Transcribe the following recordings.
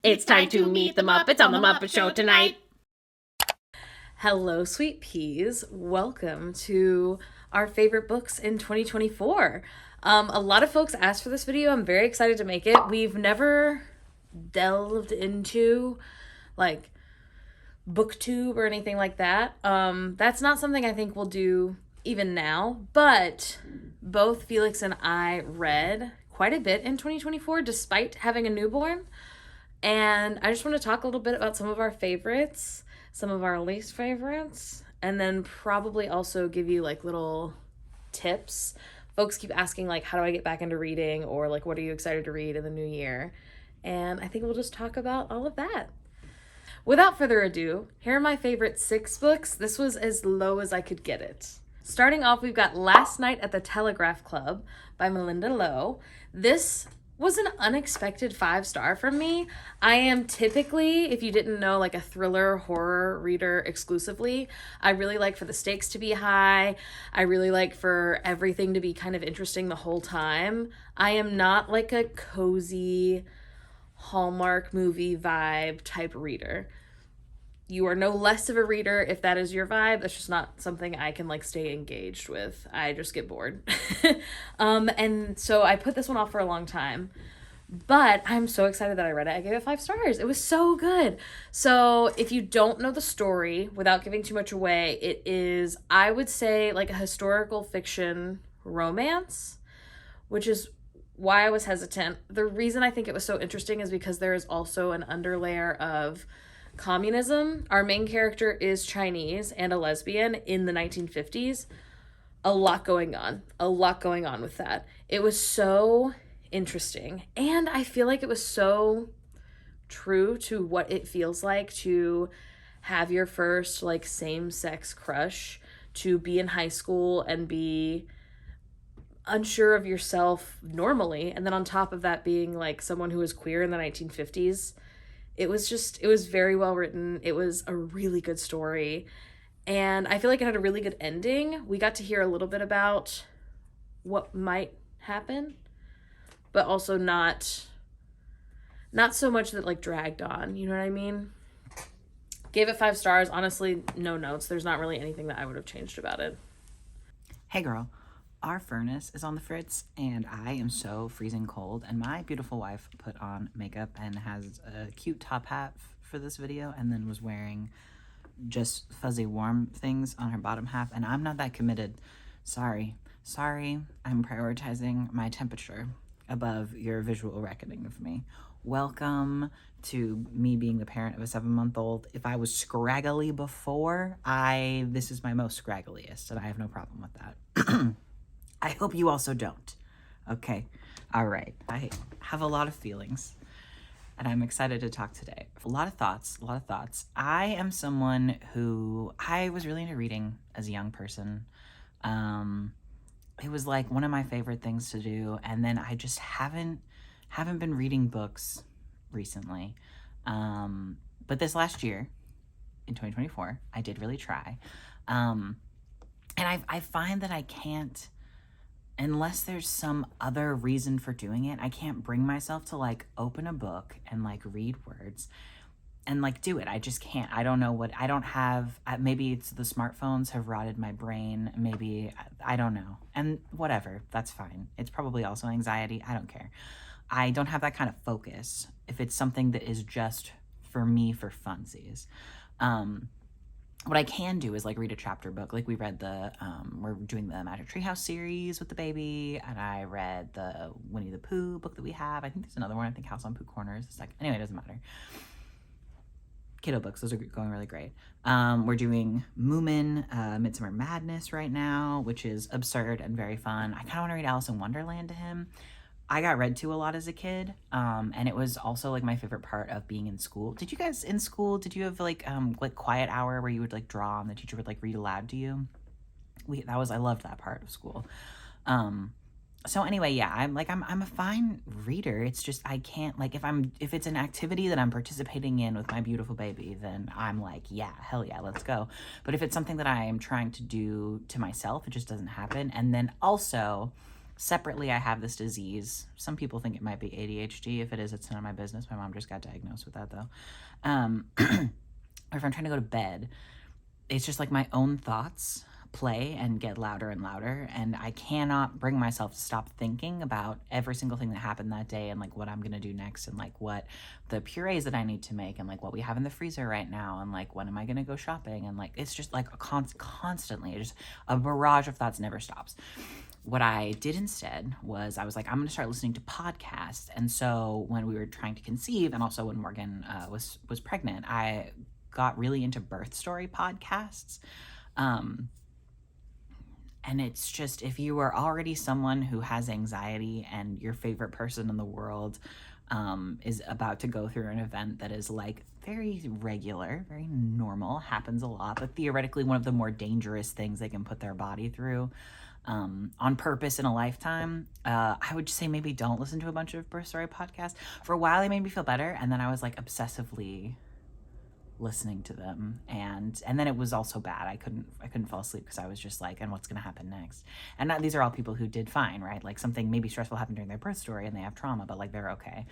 It's time to meet the Muppets on the Muppet Show tonight. Hello, sweet peas. Welcome to our favorite books in 2024. A lot of folks asked for this video. I'm very excited to make it. We've never delved into like booktube or anything like that. That's not something I think we'll do even now, but both Felix and I read quite a bit in 2024 despite having a newborn. And I just want to talk a little bit about some of our favorites, some of our least favorites, and then probably also give you like little tips. Folks keep asking like, how do I get back into reading, or like, what are you excited to read in the new year? And I think we'll just talk about all of that. Without further ado, here are my favorite 6 books. This was as low as I could get it. Starting off, we've got Last Night at the Telegraph Club by Melinda Lowe. This was an unexpected 5-star from me. I am typically, if you didn't know, like a thriller horror reader exclusively. I really like for the stakes to be high. I really like for everything to be kind of interesting the whole time. I am not like a cozy Hallmark movie vibe type reader. You are no less of a reader if that is your vibe. That's just not something I can like stay engaged with. I just get bored. And so I put this one off for a long time. But I'm so excited that I read it. I gave it 5 stars. It was so good. So if you don't know the story, without giving too much away, it is, I would say, like a historical fiction romance, which is why I was hesitant. The reason I think it was so interesting is because there is also an underlayer of communism. Our main character is Chinese and a lesbian in the 1950s. A lot going on with that. It was so interesting, and I feel like it was so true to what it feels like to have your first like same-sex crush, to be in high school and be unsure of yourself normally, and then on top of that being like someone who was queer in the 1950s. It was very well written. It was a really good story. And I feel like it had a really good ending. We got to hear a little bit about what might happen, but also not so much that like dragged on. You know what I mean? Gave it 5 stars. Honestly, no notes. There's not really anything that I would have changed about it. Hey girl, our furnace is on the fritz and I am so freezing cold, and my beautiful wife put on makeup and has a cute top hat for this video and then was wearing just fuzzy warm things on her bottom half, and I'm not that committed. Sorry, I'm prioritizing my temperature above your visual reckoning of me. Welcome to me being the parent of a 7-month-old. If I was scraggly before, this is my most scraggliest, and I have no problem with that. I hope you also don't. Okay, all right. I have a lot of feelings, and I'm excited to talk today. A lot of thoughts. I am someone who, I was really into reading as a young person. It was like one of my favorite things to do, and then I just haven't been reading books recently. But this last year, in 2024, I did really try. And I find that I can't, unless there's some other reason for doing it, I can't bring myself to like open a book and like read words and like do it. I just can't. I don't know what, I don't have, maybe it's the smartphones have rotted my brain. Maybe, I don't know. And whatever, that's fine. It's probably also anxiety. I don't care. I don't have that kind of focus if it's something that is just for me for funsies. What I can do is like read a chapter book. Like we read we're doing the Magic Treehouse series with the baby, and I read the Winnie the Pooh book that we have. I think there's another one. I think House on Pooh Corners. It's like, anyway, it doesn't matter. Kiddo books, those are going really great. We're doing Moomin, Midsummer Madness right now, which is absurd and very fun. I kind of want to read Alice in Wonderland to him. I got read to a lot as a kid, and it was also like my favorite part of being in school. Did you guys in school, did you have like quiet hour where you would like draw and the teacher would like read aloud to you? I loved that part of school. So anyway, yeah, I'm a fine reader. It's just I can't, like, if it's an activity that I'm participating in with my beautiful baby, then I'm like, yeah, hell yeah, let's go. But if it's something that I am trying to do to myself, it just doesn't happen. And then also Separately, I have this disease. Some people think it might be ADHD. If it is, it's none of my business. My mom just got diagnosed with that, though. Or if I'm trying to go to bed, it's just like my own thoughts play and get louder and louder, and I cannot bring myself to stop thinking about every single thing that happened that day and like what I'm gonna do next and like what the purees that I need to make and like what we have in the freezer right now and like when am I gonna go shopping, and like it's just like constantly just a barrage of thoughts, never stops. What I did instead was I was like, I'm going to start listening to podcasts. And so when we were trying to conceive, and also when Morgan was pregnant, I got really into birth story podcasts. And it's just, if you are already someone who has anxiety and your favorite person in the world is about to go through an event that is like very regular, very normal, happens a lot, but theoretically one of the more dangerous things they can put their body through on purpose in a lifetime, I would just say maybe don't listen to a bunch of birth story podcasts. For a while they made me feel better, and then I was like obsessively listening to them, and then it was also bad. I couldn't fall asleep because I was just like, and what's gonna happen next? And not, these are all people who did fine, right? Like something maybe stressful happened during their birth story and they have trauma, but like they're okay.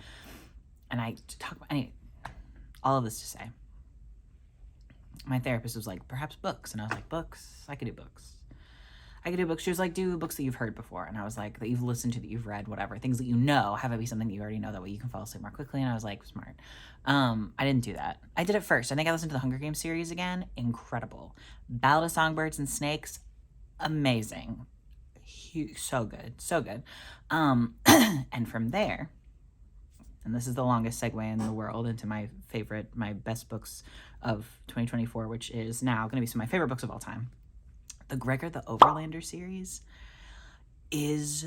And all of this to say, my therapist was like, perhaps books, and I was like, books? I could do books. She was like, do books that you've heard before. And I was like, that you've listened to, that you've read, whatever. Things that you know, have it be something that you already know, that way you can fall asleep more quickly. And I was like, smart. I didn't do that. I did it first. I think I listened to the Hunger Games series again. Incredible. Ballad of Songbirds and Snakes. Amazing. So good. So good. And from there, and this is the longest segue in the world into my best books of 2024, which is now going to be some of my favorite books of all time. The Gregor the Overlander series is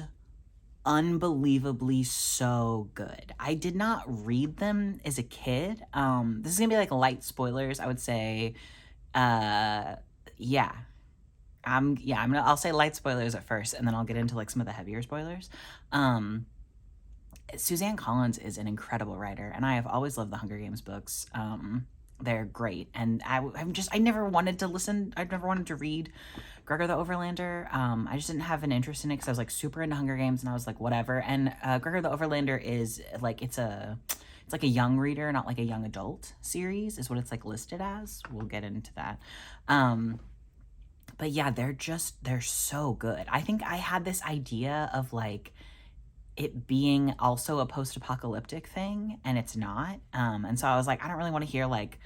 unbelievably so good. I did not read them as a kid. This is gonna be like light spoilers, I would say. I'll say light spoilers at first, and then I'll get into like some of the heavier spoilers. Suzanne Collins is an incredible writer, and I have always loved the Hunger Games books. They're great, and I never wanted to read Gregor the Overlander. I just didn't have an interest in it because I was like super into Hunger Games, and I was like, whatever. And Gregor the Overlander is like, it's like a young reader, not like a young adult series is what it's like listed as. We'll get into that. But yeah, they're so good. I think I had this idea of like it being also a post-apocalyptic thing, and it's not. And so I was like, I don't really want to hear like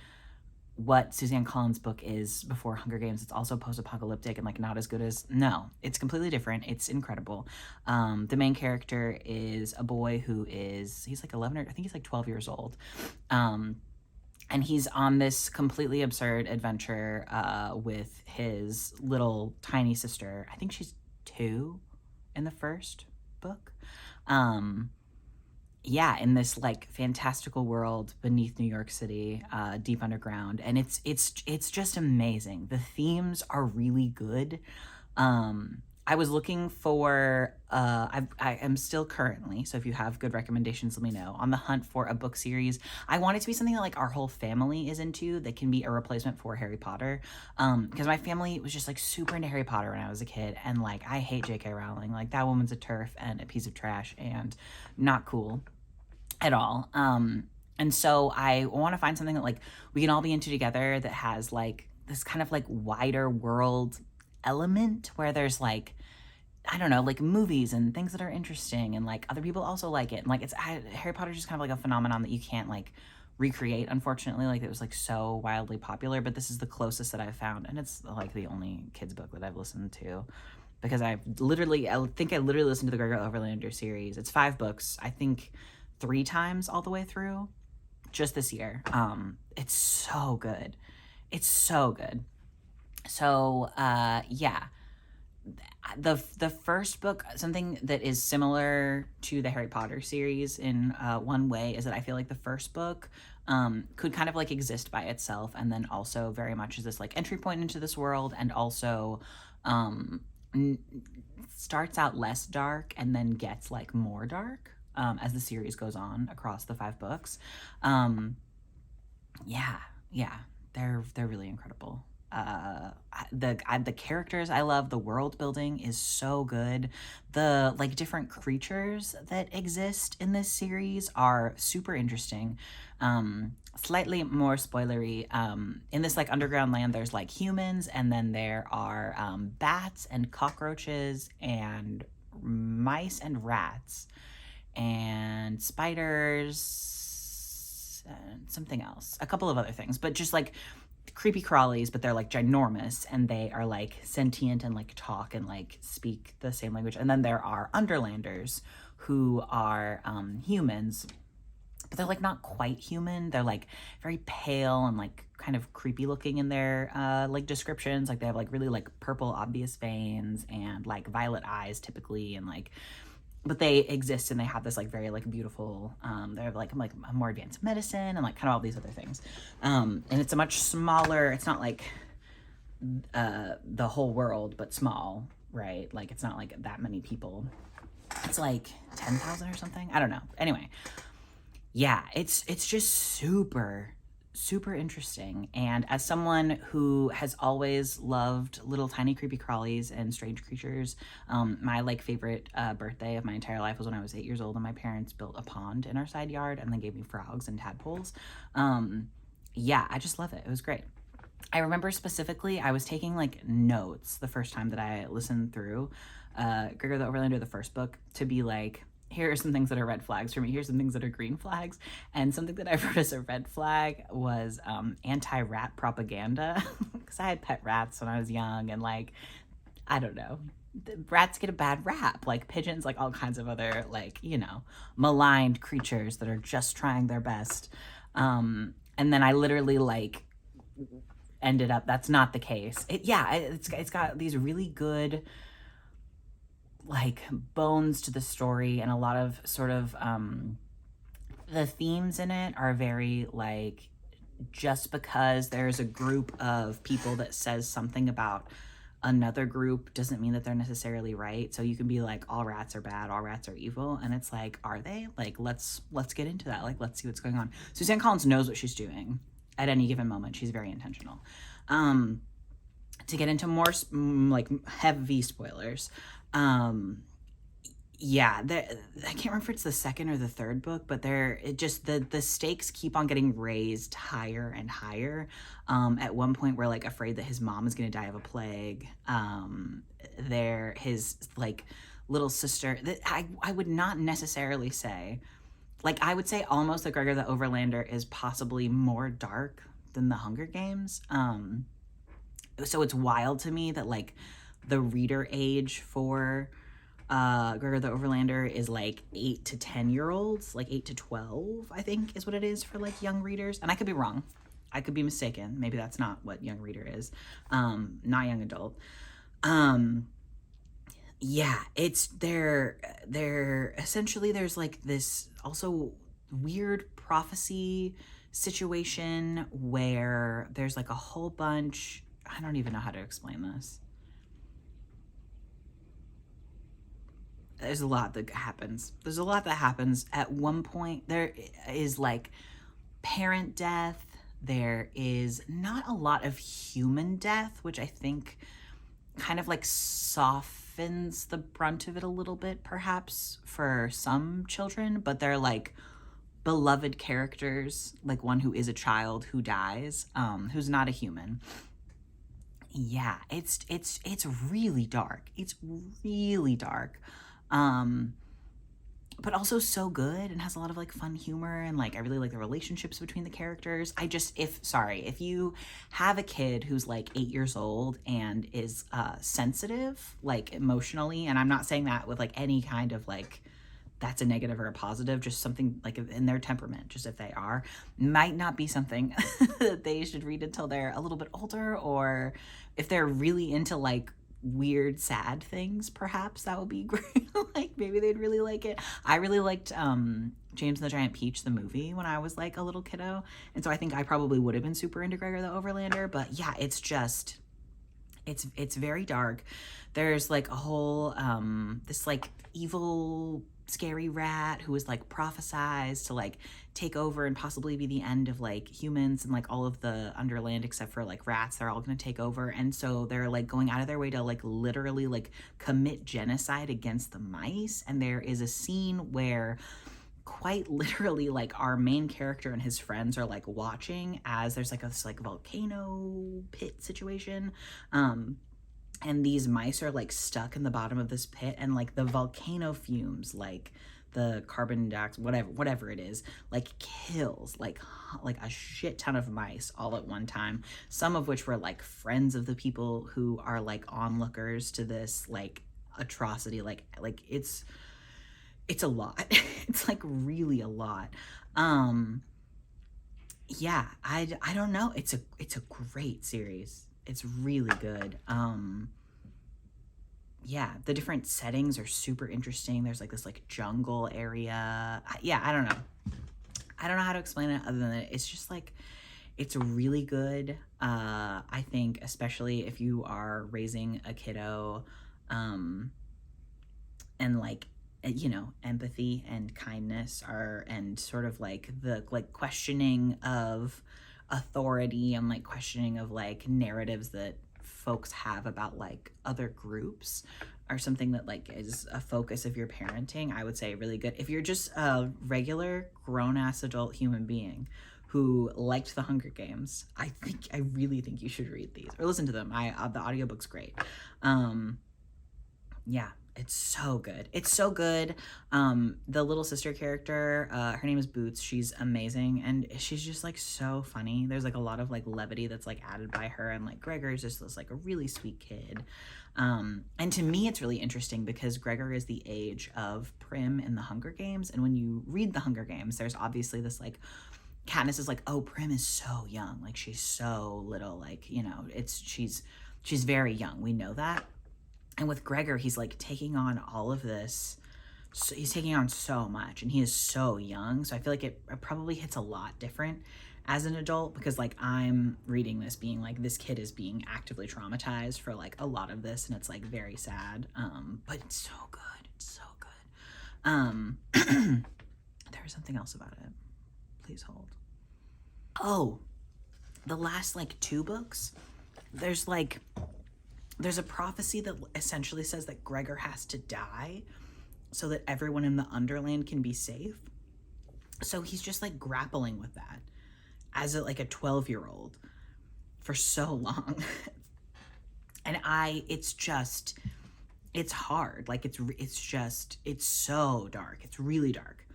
what Suzanne Collins' book is before Hunger Games. It's also post-apocalyptic and like not as good as, no, it's completely different. It's incredible. The main character is a boy he's like 11 or I think he's like 12 years old. And he's on this completely absurd adventure with his little tiny sister. I think she's 2 in the first book. In this like fantastical world beneath New York City, deep underground, and it's just amazing. The themes are really good. I was looking for I am still currently, so if you have good recommendations, let me know, on the hunt for a book series. I want it to be something that like our whole family is into, that can be a replacement for Harry Potter, because my family was just like super into Harry Potter when I was a kid, and like I hate J.K. Rowling. Like that woman's a turf and a piece of trash and not cool at all. And so I want to find something that like we can all be into together, that has like this kind of like wider world element where there's like, I don't know, like movies and things that are interesting, and like other people also like it, and like Harry Potter is just kind of like a phenomenon that you can't like recreate, unfortunately. Like it was like so wildly popular, but this is the closest that I've found, and it's like the only kids book that I've listened to, because I literally listened to the Gregor Overlander series. It's 5 books, I think 3 times all the way through just this year. It's so good. So the first book, something that is similar to the Harry Potter series in one way, is that I feel like the first book could kind of like exist by itself, and then also very much is this like entry point into this world, and also starts out less dark and then gets like more dark as the series goes on across the 5 books. They're really incredible. the characters I love. The world building is so good. The like different creatures that exist in this series are super interesting. Slightly more spoilery. In this like underground land, there's like humans, and then there are bats and cockroaches and mice and rats and spiders and something else, a couple of other things, but just like creepy crawlies, but they're like ginormous, and they are like sentient and like talk and like speak the same language. And then there are underlanders who are humans, but they're like not quite human. They're like very pale and like kind of creepy looking in their like descriptions. Like they have like really like purple obvious veins and like violet eyes typically, and like, but they exist and they have this like very like beautiful they're like a more advanced medicine and like kind of all these other things, and it's a much smaller, it's not like the whole world, but small, right? Like it's not like that many people. It's like 10,000 or something, I don't know. Anyway, yeah, it's just super interesting. And as someone who has always loved little tiny creepy crawlies and strange creatures, my like favorite birthday of my entire life was when I was 8 years old and my parents built a pond in our side yard and then gave me frogs and tadpoles. Yeah, I just love it. It was great. I remember specifically I was taking like notes the first time that I listened through Gregor the Overlander, the first book, to be like, here are some things that are red flags for me. Here's some things that are green flags. And something that I wrote as a red flag was anti-rat propaganda. Because I had pet rats when I was young, and like, I don't know, rats get a bad rap, like pigeons, like all kinds of other like, you know, maligned creatures that are just trying their best. And then I literally like ended up, that's not the case. It's got these really good like bones to the story, and a lot of sort of the themes in it are very like, just because there's a group of people that says something about another group doesn't mean that they're necessarily right. So you can be like, all rats are bad, all rats are evil, and it's like, are they? Like, let's get into that. Like, let's see what's going on. Suzanne Collins knows what she's doing at any given moment. She's very intentional. To get into more like heavy spoilers, yeah, I can't remember if it's the second or the third book, but the stakes keep on getting raised higher and higher. At one point we're like afraid that his mom is going to die of a plague. His like little sister, that I would not necessarily say, like I would say almost that Gregor the Overlander is possibly more dark than the Hunger Games. So it's wild to me that like the reader age for Gregor the Overlander is like 8 to 10-year-olds, like 8 to 12, I think is what it is for like young readers. And I could be wrong. I could be mistaken. Maybe that's not what young reader is. Not young adult. Yeah, it's they're essentially, there's like this also weird prophecy situation where there's like a whole bunch, I don't even know how to explain this. There's a lot that happens. At one point, there is like parent death. There is not a lot of human death, which I think kind of like softens the brunt of it a little bit, perhaps, for some children, but they're like beloved characters, like one who is a child who dies, who's not a human. Yeah, it's really dark. It's really dark. But also so good, and has a lot of like fun humor, and like I really like the relationships between the characters. If you have a kid who's like 8 years old and is sensitive, like emotionally, and I'm not saying that with like any kind of like that's a negative or a positive, just something like in their temperament, just if they are, might not be something that they should read until they're a little bit older, or if they're really into like weird sad things, perhaps that would be great. Like maybe they'd really like it. I really liked James and the Giant Peach, the movie, when I was like a little kiddo, and so I think I probably would have been super into Gregor the Overlander. But yeah, it's just it's very dark. There's like a whole this like evil scary rat who was like prophesized to like take over and possibly be the end of like humans and like all of the underland except for like rats. They're all gonna take over, and so they're like going out of their way to like literally like commit genocide against the mice. And there is a scene where quite literally like our main character and his friends are like watching as there's like this like volcano pit situation, and these mice are like stuck in the bottom of this pit, and like the volcano fumes, like the carbon dioxide, whatever it is, like kills like a shit ton of mice all at one time, some of which were like friends of the people who are like onlookers to this like atrocity. Like it's a lot. It's like really a lot. Yeah, I don't know. It's a great series. It's really good. Yeah, the different settings are super interesting. There's like this like jungle area. Yeah, I don't know. I don't know how to explain it other than it's just like, it's really good. I think especially if you are raising a kiddo, and like, you know, empathy and kindness and sort of like the like questioning of authority and like questioning of like narratives that folks have about like other groups are something that like is a focus of your parenting. I would say really good. If you're just a regular grown-ass adult human being who liked the Hunger Games, I really think you should read these or listen to them. The audiobook's great. Yeah, it's so good. It's so good. The little sister character, her name is Boots. She's amazing, and she's just like so funny. There's like a lot of like levity that's like added by her, and like Gregor is just this like a really sweet kid. And to me, it's really interesting because Gregor is the age of Prim in the Hunger Games, and when you read the Hunger Games, there's obviously this like Katniss is like, oh, Prim is so young, like she's so little, like, you know, she's very young. We know that. And with Gregor, he's like taking on all of this. So he's taking on so much, and he is so young. So I feel like it probably hits a lot different as an adult, because like I'm reading this being like, this kid is being actively traumatized for like a lot of this, and it's like very sad. But it's so good. It's so good. There was something else about it. Please hold. Oh, the last like 2 books, there's a prophecy that essentially says that Gregor has to die so that everyone in the Underland can be safe. So he's just like grappling with that as like a 12-year-old for so long. And it's hard. Like it's so dark. It's really dark.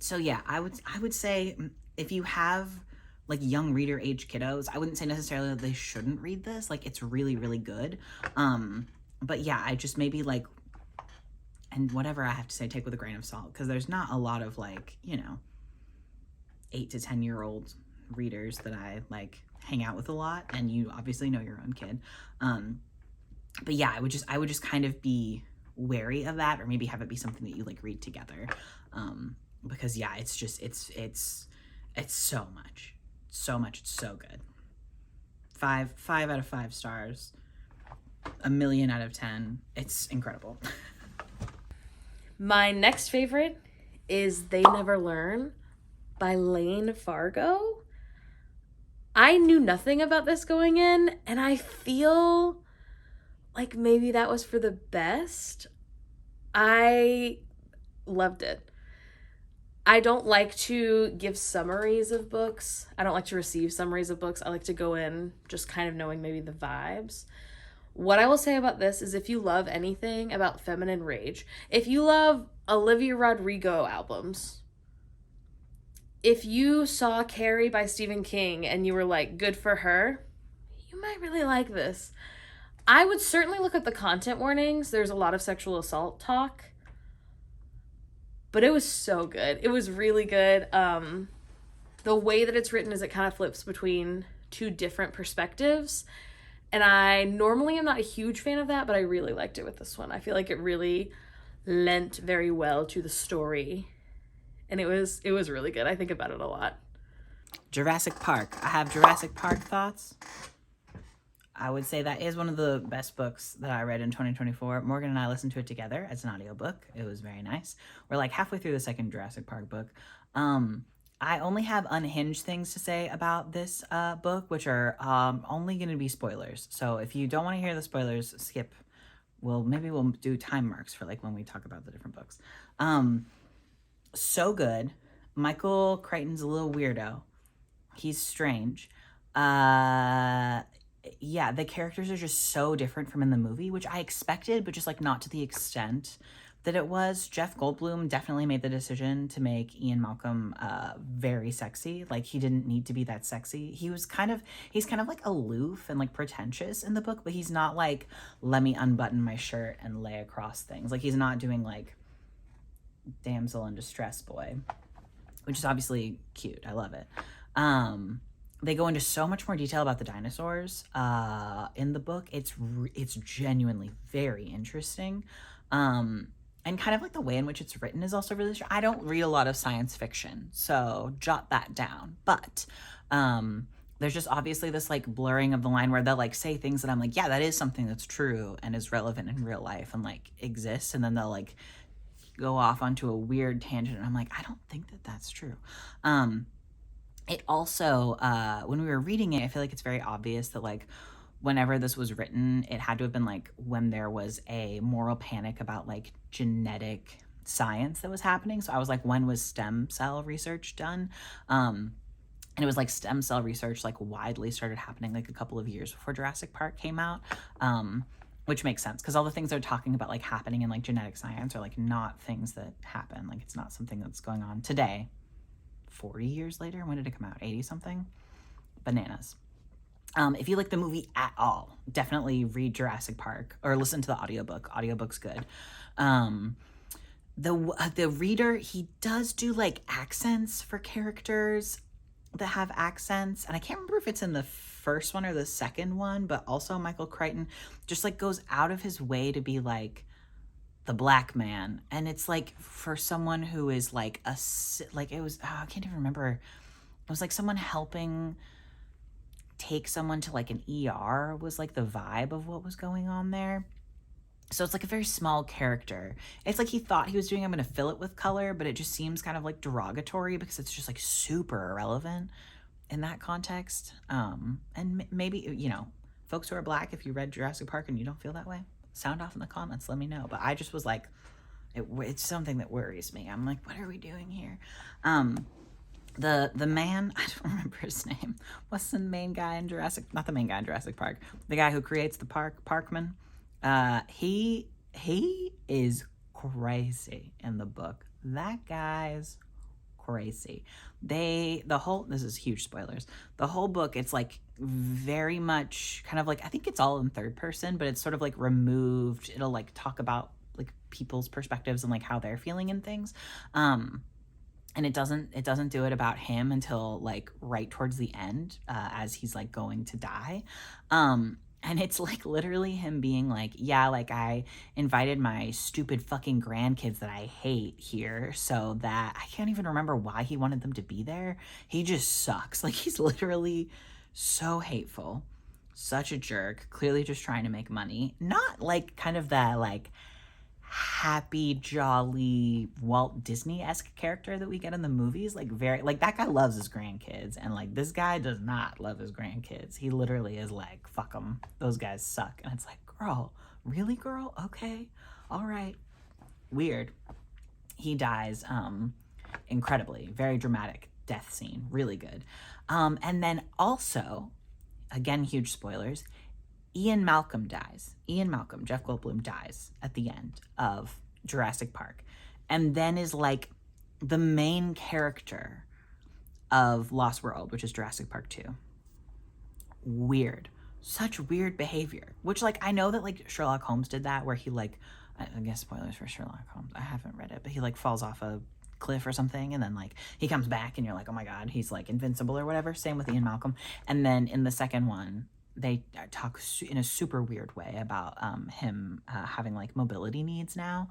So yeah, I would say if you have like young reader age kiddos, I wouldn't say necessarily that they shouldn't read this. Like it's really, really good. But yeah, I just maybe like, and whatever I have to say, take with a grain of salt, because there's not a lot of like, you know, 8 to 10-year-old readers that I like hang out with a lot, and you obviously know your own kid. But yeah, I would just kind of be wary of that, or maybe have it be something that you like read together. Because yeah, it's just, it's so much. So much. It's so good. 5 out of 5 stars. 1,000,000 out of 10. It's incredible. My next favorite is They Never Learn by Lane Fargo. I knew nothing about this going in, and I feel like maybe that was for the best. I loved it. I don't like to give summaries of books. I don't like to receive summaries of books. I like to go in just kind of knowing maybe the vibes. What I will say about this is, if you love anything about feminine rage, if you love Olivia Rodrigo albums, if you saw Carrie by Stephen King and you were like, good for her, you might really like this. I would certainly look at the content warnings. There's a lot of sexual assault talk. But it was so good. It was really good. The way that it's written is it kind of flips between 2 different perspectives. And I normally am not a huge fan of that, but I really liked it with this one. I feel like it really lent very well to the story. And it was really good. I think about it a lot. Jurassic Park. I have Jurassic Park thoughts. I would say that is one of the best books that I read in 2024. Morgan and I listened to it together as an audiobook. It was very nice. We're like halfway through the second Jurassic Park book. I only have unhinged things to say about this book, which are only going to be spoilers. So if you don't want to hear the spoilers, skip. Maybe we'll do time marks for like when we talk about the different books. So good. Michael Crichton's a little weirdo. He's strange. Yeah, the characters are just so different from in the movie, which I expected, but just like not to the extent that it was. Jeff Goldblum definitely made the decision to make Ian Malcolm very sexy. Like, he didn't need to be that sexy. He's kind of like aloof and like pretentious in the book, but he's not like, let me unbutton my shirt and lay across things. Like, he's not doing like damsel in distress boy, which is obviously cute. I love it. They go into so much more detail about the dinosaurs in the book. It's genuinely very interesting. And kind of like the way in which it's written is also really I don't read a lot of science fiction, so jot that down. But there's just obviously this like blurring of the line where they'll like say things that I'm like, yeah, that is something that's true and is relevant in real life and like exists. And then they'll like go off onto a weird tangent. And I'm like, I don't think that that's true. It also, when we were reading it, I feel like it's very obvious that like whenever this was written, it had to have been like when there was a moral panic about like genetic science that was happening. So I was like, when was stem cell research done? And it was like stem cell research like widely started happening like a couple of years before Jurassic Park came out, which makes sense because all the things they're talking about like happening in like genetic science are like not things that happen. Like, it's not something that's going on today. 40 years later, when did it come out? 80 something? Bananas. If you like the movie at all, definitely read Jurassic Park or listen to the audiobook. Audiobook's good. The reader, he does do like accents for characters that have accents, and I can't remember if it's in the first one or the second one, but also Michael Crichton just like goes out of his way to be like the black man, and it's like for someone who is like it was I can't even remember, it was like someone helping take someone to like an ER was like the vibe of what was going on there. So it's like a very small character. It's like he thought he was doing, I'm gonna fill it with color, but it just seems kind of like derogatory because it's just like super irrelevant in that context. And maybe, you know, folks who are black, if you read Jurassic Park and you don't feel that way, sound off in the comments, let me know. But I just was like, it's something that worries me. I'm like, what are we doing here? The man, I don't remember his name. What's the main guy in not the main guy in Jurassic Park, the guy who creates the park, Parkman. He is crazy in the book. That guy's crazy. This is huge spoilers. The whole book, it's like very much kind of like, I think it's all in third person, but it's sort of like removed. It'll like talk about like people's perspectives and like how they're feeling and things. And it doesn't do it about him until like right towards the end, as he's like going to die. And it's like literally him being like, yeah, like I invited my stupid fucking grandkids that I hate here so that I can't even remember why he wanted them to be there. He just sucks. Like, he's literally so hateful, such a jerk, clearly just trying to make money. Not like kind of that like happy, jolly Walt Disney-esque character that we get in the movies. Like, very like that guy loves his grandkids, and like this guy does not love his grandkids. He literally is like, fuck them, those guys suck. And it's like, girl, really, girl? Okay, all right. Weird. He dies incredibly, very dramatic death scene, really good. And then also, again, huge spoilers, Ian Malcolm dies. Ian Malcolm, Jeff Goldblum, dies at the end of Jurassic Park, and then is like the main character of Lost World, which is Jurassic Park 2. Weird. Such weird behavior. Which, like, I know that, like, Sherlock Holmes did that, where he, like, I guess spoilers for Sherlock Holmes. I haven't read it, but he, like, falls off a cliff or something, and then, like, he comes back, and you're like, oh my god, he's, like, invincible or whatever. Same with Ian Malcolm. And then in the second one, they talk in a super weird way about him having like mobility needs now.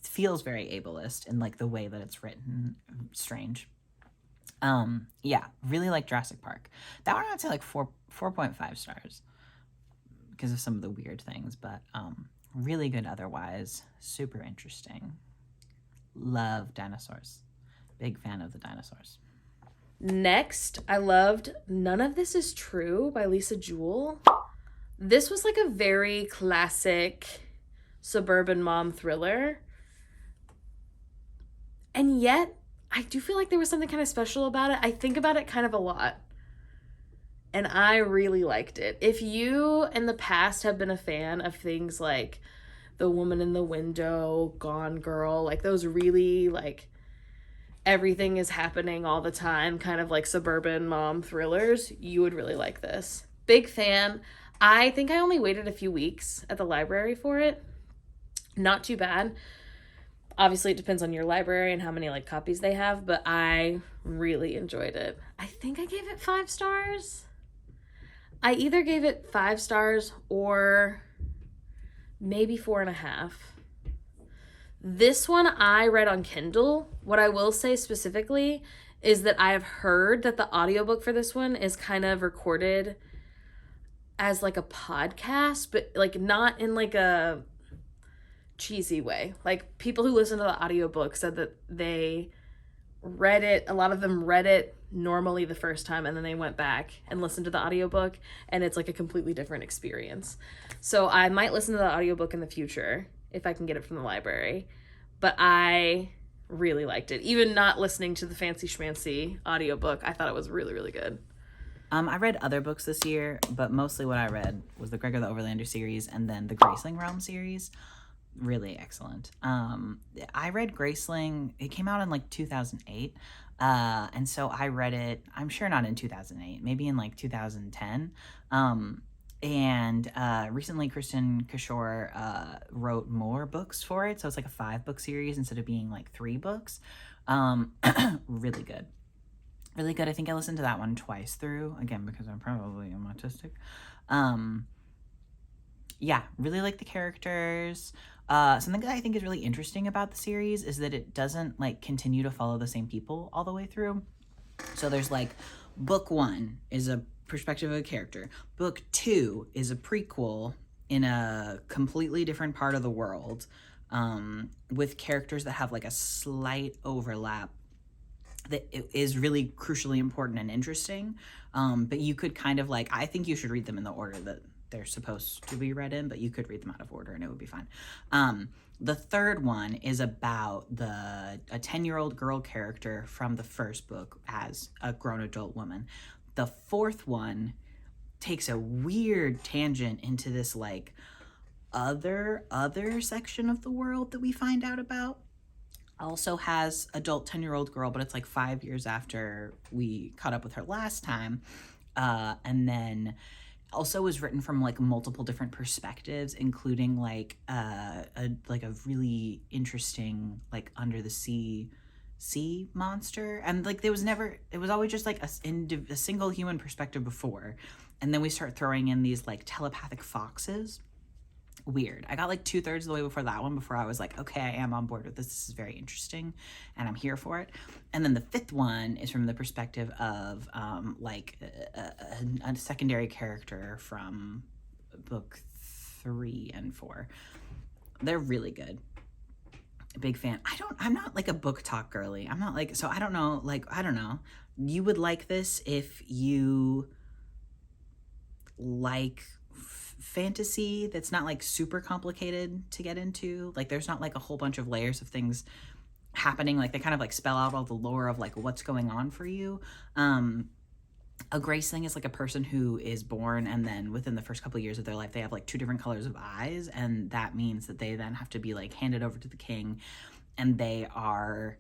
Feels very ableist in like the way that it's written. Strange. Yeah, really like Jurassic Park. That one I'd say like 4.5 stars because of some of the weird things, but really good otherwise. Super interesting. Love dinosaurs. Big fan of the dinosaurs. Next, I loved None of This Is True by Lisa Jewell. This was like a very classic suburban mom thriller. And yet, I do feel like there was something kind of special about it. I think about it kind of a lot. And I really liked it. If you in the past have been a fan of things like The Woman in the Window, Gone Girl, like those really like everything is happening all the time, kind of like suburban mom thrillers, you would really like this. Big fan. I think I only waited a few weeks at the library for it. Not too bad. Obviously, it depends on your library and how many like copies they have, but I really enjoyed it. I think I gave it 5 stars. I either gave it 5 stars or maybe 4.5. This one I read on Kindle. What I will say specifically is that I have heard that the audiobook for this one is kind of recorded as like a podcast, but like not in like a cheesy way. Like people who listen to the audiobook said that they read it, a lot of them read it normally the first time and then they went back and listened to the audiobook and it's like a completely different experience. So I might listen to the audiobook in the future if I can get it from the library. But I really liked it. Even not listening to the fancy schmancy audiobook, I thought it was really, really good. I read other books this year, but mostly what I read was the Gregor the Overlander series and then the Graceling Realm series. Really excellent. I read Graceling, it came out in like 2008. And so I read it, I'm sure not in 2008, maybe in like 2010. And recently Kristen Kishore wrote more books for it. So it's like a 5-book series instead of being like 3 books. Really good. Really good. I think I listened to that one twice through, again, because I'm probably autistic. Yeah, really like the characters. Something that I think is really interesting about the series is that it doesn't like continue to follow the same people all the way through. So there's like book 1 is a perspective of a character. Book 2 is a prequel in a completely different part of the world, with characters that have like a slight overlap that is really crucially important and interesting. But you could kind of like, I think you should read them in the order that they're supposed to be read in, but you could read them out of order and it would be fine. The third one is about a 10-year-old girl character from the first book as a grown adult woman. The fourth one takes a weird tangent into this like other section of the world that we find out about. Also has adult 10-year-old girl, but it's like 5 years after we caught up with her last time. And then also was written from like multiple different perspectives, including like a really interesting like under the sea monster, and like it was always just like a single human perspective before, and then we start throwing in these like telepathic foxes. Weird. I got like 2/3 of the way before that one before I was like, okay, I am on board with this. This is very interesting and I'm here for it. And then the 5th one is from the perspective of like a secondary character from book 3 and 4. They're really good. Big fan. I'm not like a book talk girly. I'm not like, so I don't know. You would like this if you like fantasy that's not like super complicated to get into. Like there's not like a whole bunch of layers of things happening. Like they kind of like spell out all the lore of like what's going on for you. A Graceling is like a person who is born and then within the first couple of years of their life they have like 2 different colors of eyes, and that means that they then have to be like handed over to the king, and they are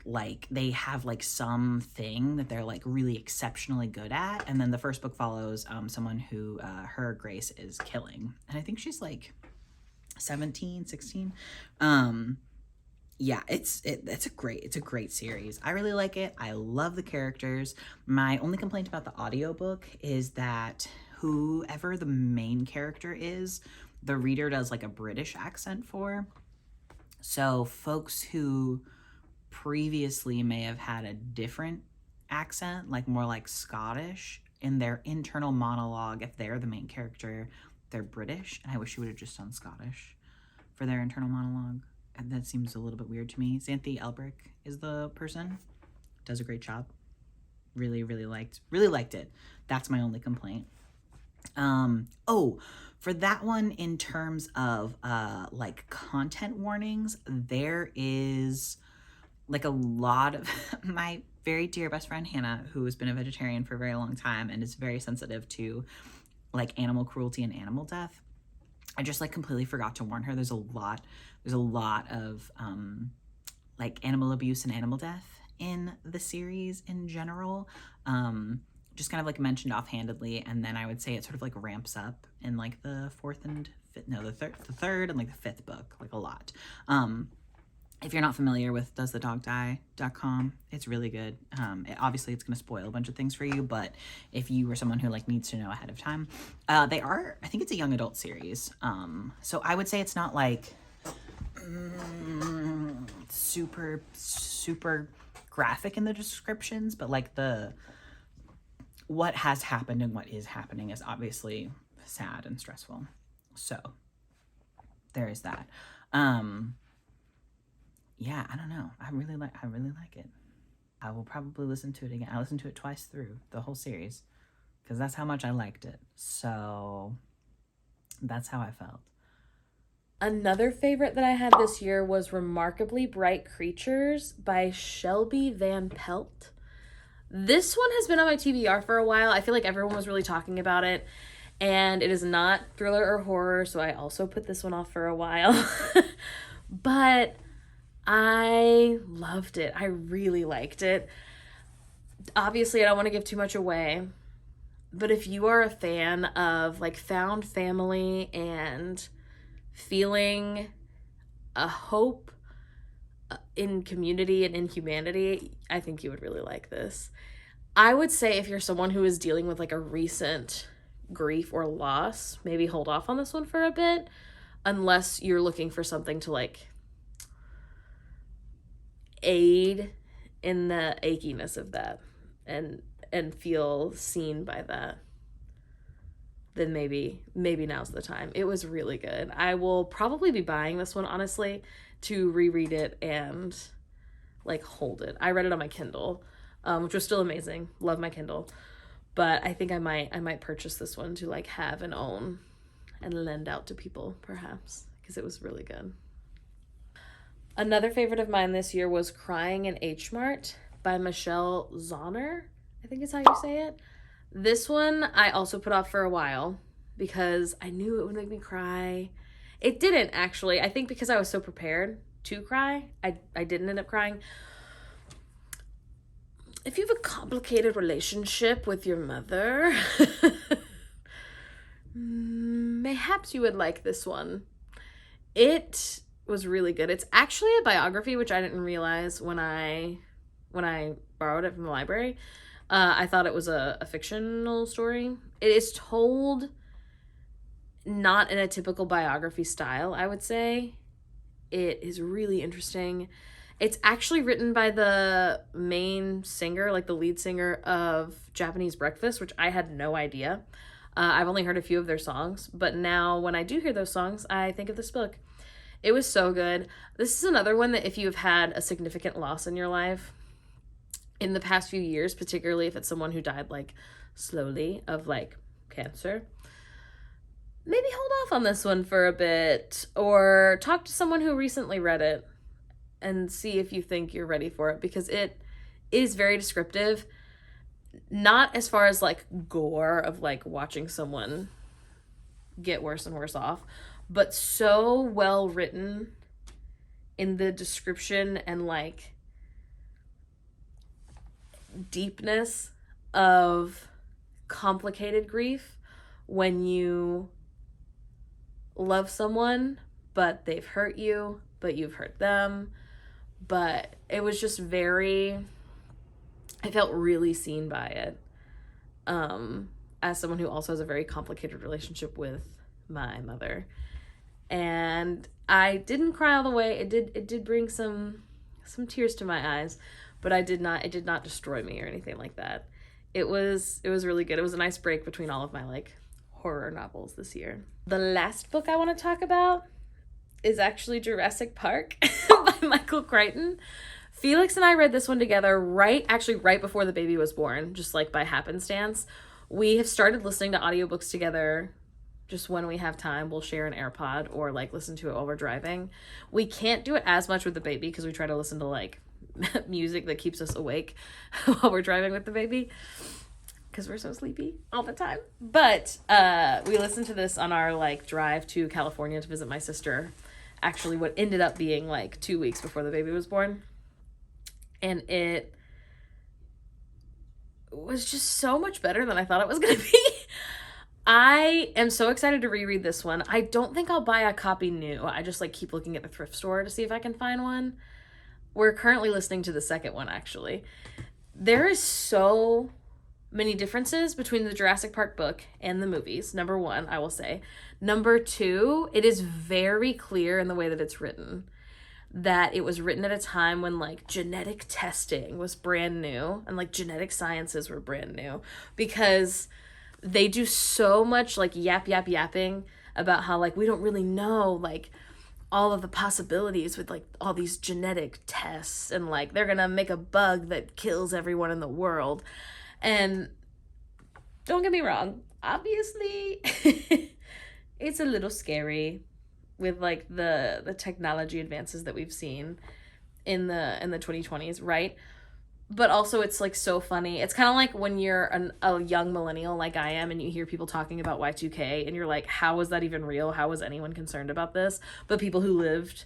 like they have like something that they're like really exceptionally good at. And then the first book follows someone who her Grace is killing, and I think she's like 17, 16. Yeah, it's a great series. I really like it. I love the characters. My only complaint about the audiobook is that whoever the main character is, the reader does like a British accent for. So folks who previously may have had a different accent, like more like Scottish, in their internal monologue. If they're the main character, they're British, and I wish you would have just done Scottish for their internal monologue. And that seems a little bit weird to me. Xanthi Elbrick is the person. Does a great job. Really liked it. That's my only complaint. For that one, in terms of like content warnings, there is like a lot of my very dear best friend Hannah, who has been a vegetarian for a very long time and is very sensitive to like animal cruelty and animal death. I just like completely forgot to warn her. There's a lot of like animal abuse and animal death in the series in general. Just kind of like mentioned offhandedly, and then I would say it sort of like ramps up in like the third and like the fifth book, like a lot. If you're not familiar with doesthedogdie.com, it's really good. Obviously it's going to spoil a bunch of things for you, but if you are someone who like needs to know ahead of time, I think it's a young adult series. So I would say it's not like super graphic in the descriptions, but like what has happened and what is happening is obviously sad and stressful. So there is that. Yeah, I don't know. I really like it. I will probably listen to it again. I listened to it twice through the whole series because that's how much I liked it. So that's how I felt. Another favorite that I had this year was Remarkably Bright Creatures by Shelby Van Pelt. This one has been on my TBR for a while. I feel like everyone was really talking about it, and it is not thriller or horror, so I also put this one off for a while. But I loved it. I really liked it. Obviously, I don't want to give too much away, but if you are a fan of like found family and feeling a hope in community and in humanity, I think you would really like this. I would say if you're someone who is dealing with like a recent grief or loss, maybe hold off on this one for a bit, unless you're looking for something to like aid in the achiness of that and feel seen by that. Then maybe now's the time. It was really good. I will probably be buying this one, honestly, to reread it and like hold it. I read it on my Kindle, which was still amazing. Love my Kindle. But I think I might purchase this one to like have and own and lend out to people perhaps, because it was really good. Another favorite of mine this year was Crying in H Mart by Michelle Zauner. I think is how you say it. This one I also put off for a while because I knew it would make me cry. It didn't, actually. I think because I was so prepared to cry, I didn't end up crying. If you have a complicated relationship with your mother, mayhaps you would like this one. It was really good. It's actually a biography, which I didn't realize when I borrowed it from the library. I thought it was a fictional story. It is told not in a typical biography style, I would say. It is really interesting. It's actually written by the main singer, like the lead singer of Japanese Breakfast, which I had no idea. I've only heard a few of their songs, but now when I do hear those songs, I think of this book. It was so good. This is another one that if you have had a significant loss in your life in the past few years, particularly if it's someone who died like slowly of like cancer, maybe hold off on this one for a bit or talk to someone who recently read it and see if you think you're ready for it, because it is very descriptive. Not as far as like gore of like watching someone get worse and worse off, but so well written in the description and like deepness of complicated grief when you love someone but they've hurt you, but you've hurt them. But it was just I felt really seen by it, as someone who also has a very complicated relationship with my mother. And I didn't cry all the way. It did bring some tears to my eyes, but it did not destroy me or anything like that. It was really good. It was a nice break between all of my like horror novels this year. The last book I want to talk about is actually Jurassic Park by Michael Crichton. Felix and I read this one together right before the baby was born, just like by happenstance. We have started listening to audiobooks together just when we have time. We'll share an AirPod or like listen to it while we're driving. We can't do it as much with the baby because we try to listen to like music that keeps us awake while we're driving with the baby because we're so sleepy all the time. But we listened to this on our like drive to California to visit my sister, actually what ended up being like 2 weeks before the baby was born. And it was just so much better than I thought it was going to be. I am so excited to reread this one. I don't think I'll buy a copy new. I just like keep looking at the thrift store to see if I can find one. We're currently listening to the second one, actually. There is so many differences between the Jurassic Park book and the movies. Number one, I will say. Number two, it is very clear in the way that it's written that it was written at a time when like genetic testing was brand new and like genetic sciences were brand new, because they do so much like yapping about how like we don't really know like all of the possibilities with like all these genetic tests, and like they're gonna make a bug that kills everyone in the world. And don't get me wrong, obviously it's a little scary with like the technology advances that we've seen in the 2020s, right? But also it's like so funny. It's kind of like when you're a young millennial like I am and you hear people talking about Y2K and you're like, how is that even real? How was anyone concerned about this? But people who lived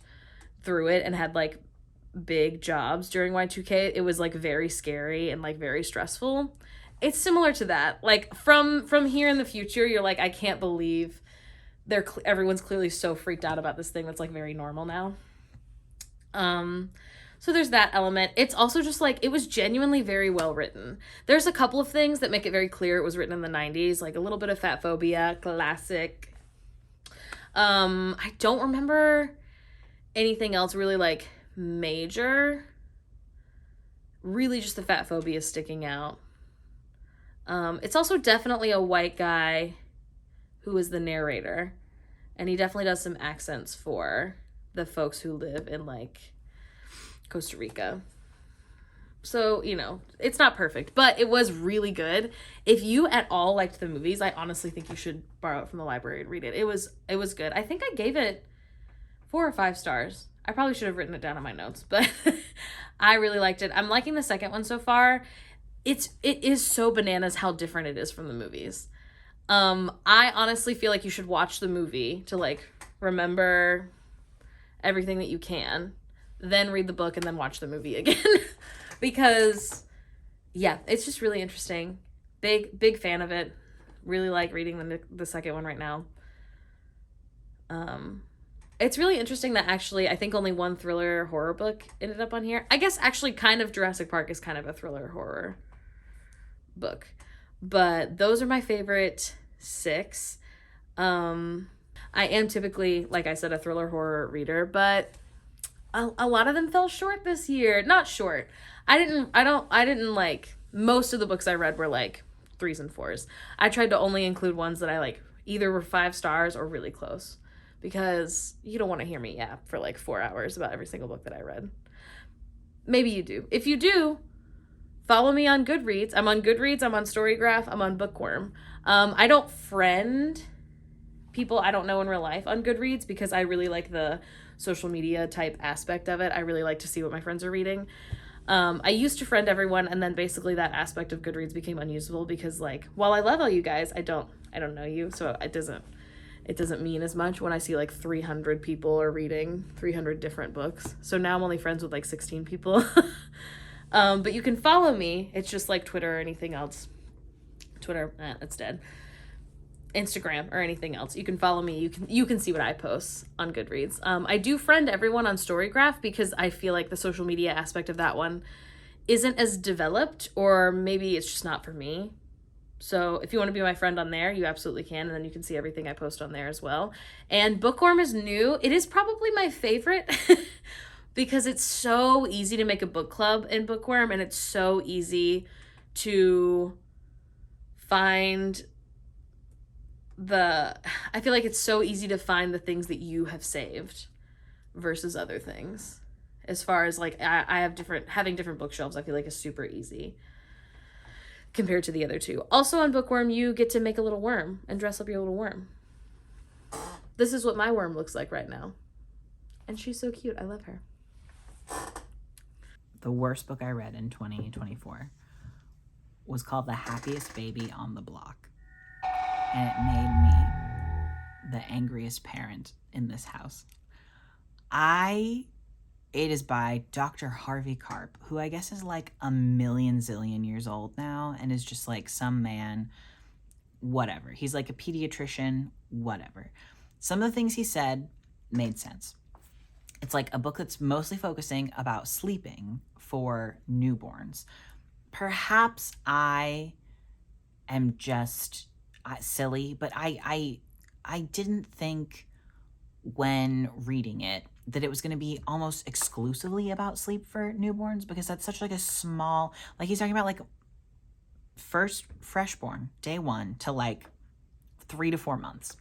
through it and had like big jobs during Y2K, it was like very scary and like very stressful. It's similar to that. Like from here in the future, you're like, I can't believe everyone's clearly so freaked out about this thing that's like very normal now. So there's that element. It's also just like, it was genuinely very well written. There's a couple of things that make it very clear it was written in the 90s, like a little bit of fat phobia, classic. I don't remember anything else really like major. Really just the fat phobia sticking out. It's also definitely a white guy who is the narrator, and he definitely does some accents for the folks who live in like Costa Rica. So, you know, it's not perfect, but it was really good. If you at all liked the movies, I honestly think you should borrow it from the library and read it. It was good. I think I gave it 4 or 5 stars. I probably should have written it down in my notes, but I really liked it. I'm liking the second one so far. It is so bananas how different it is from the movies. I honestly feel like you should watch the movie to like remember everything that you can, then read the book and then watch the movie again. Because yeah, it's just really interesting. Big fan of it. Really like reading the second one right now. It's really interesting that actually I think only one thriller horror book ended up on here. I guess actually kind of Jurassic Park is kind of a thriller horror book. But those are my favorite 6. I am typically, like I said, a thriller horror reader, but a lot of them fell short this year. Not short. I didn't like, most of the books I read were like 3s and 4s. I tried to only include ones that I like either were 5 stars or really close, because you don't want to hear me yap for like 4 hours about every single book that I read. Maybe you do. If you do, follow me on Goodreads. I'm on Goodreads, I'm on Storygraph, I'm on Bookworm. I don't friend people I don't know in real life on Goodreads because I really like the social media type aspect of it. I really like to see what my friends are reading. I used to friend everyone, and then basically that aspect of Goodreads became unusable because like, while I love all you guys, I don't know you, so it doesn't mean as much when I see like 300 people are reading 300 different books. So now I'm only friends with like 16 people. But you can follow me. It's just like Twitter or anything else. Twitter, it's dead. Instagram or anything else. You can follow me. You can see what I post on Goodreads. I do friend everyone on Storygraph because I feel like the social media aspect of that one isn't as developed, or maybe it's just not for me. So if you want to be my friend on there, you absolutely can, and then you can see everything I post on there as well. And Bookworm is new. It is probably my favorite because it's so easy to make a book club in Bookworm, and it's so easy to find I feel like it's so easy to find the things that you have saved versus other things. As far as like, I have having different bookshelves, I feel like is super easy compared to the other two. Also on Bookworm, you get to make a little worm and dress up your little worm. This is what my worm looks like right now. And she's so cute. I love her. The worst book I read in 2024 was called The Happiest Baby on the Block. And it made me the angriest parent in this house. It is by Dr. Harvey Karp, who I guess is like a million zillion years old now and is just like some man, whatever. He's like a pediatrician, whatever. Some of the things he said made sense. It's like a book that's mostly focusing about sleeping for newborns. Perhaps I am just silly, but I didn't think when reading it that it was going to be almost exclusively about sleep for newborns, because that's such like a small, like he's talking about like first freshborn, day 1 to like 3 to 4 months.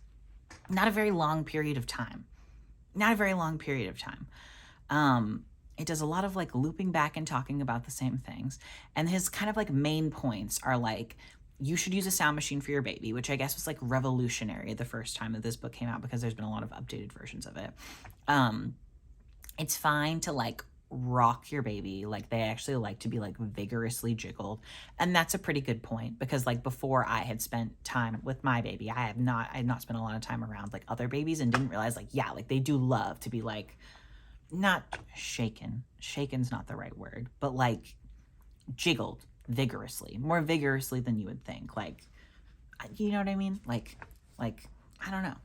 Not a very long period of time. It does a lot of like looping back and talking about the same things. And his kind of like main points are like, you should use a sound machine for your baby, which I guess was like revolutionary the first time that this book came out because there's been a lot of updated versions of it. It's fine to like rock your baby. Like they actually like to be like vigorously jiggled. And that's a pretty good point because like before I had spent time with my baby, I had not spent a lot of time around like other babies and didn't realize like, yeah, like they do love to be like, not shaken. Shaken's not the right word, but like jiggled vigorously, more vigorously than you would think. Like, you know what I mean? Like, I don't know.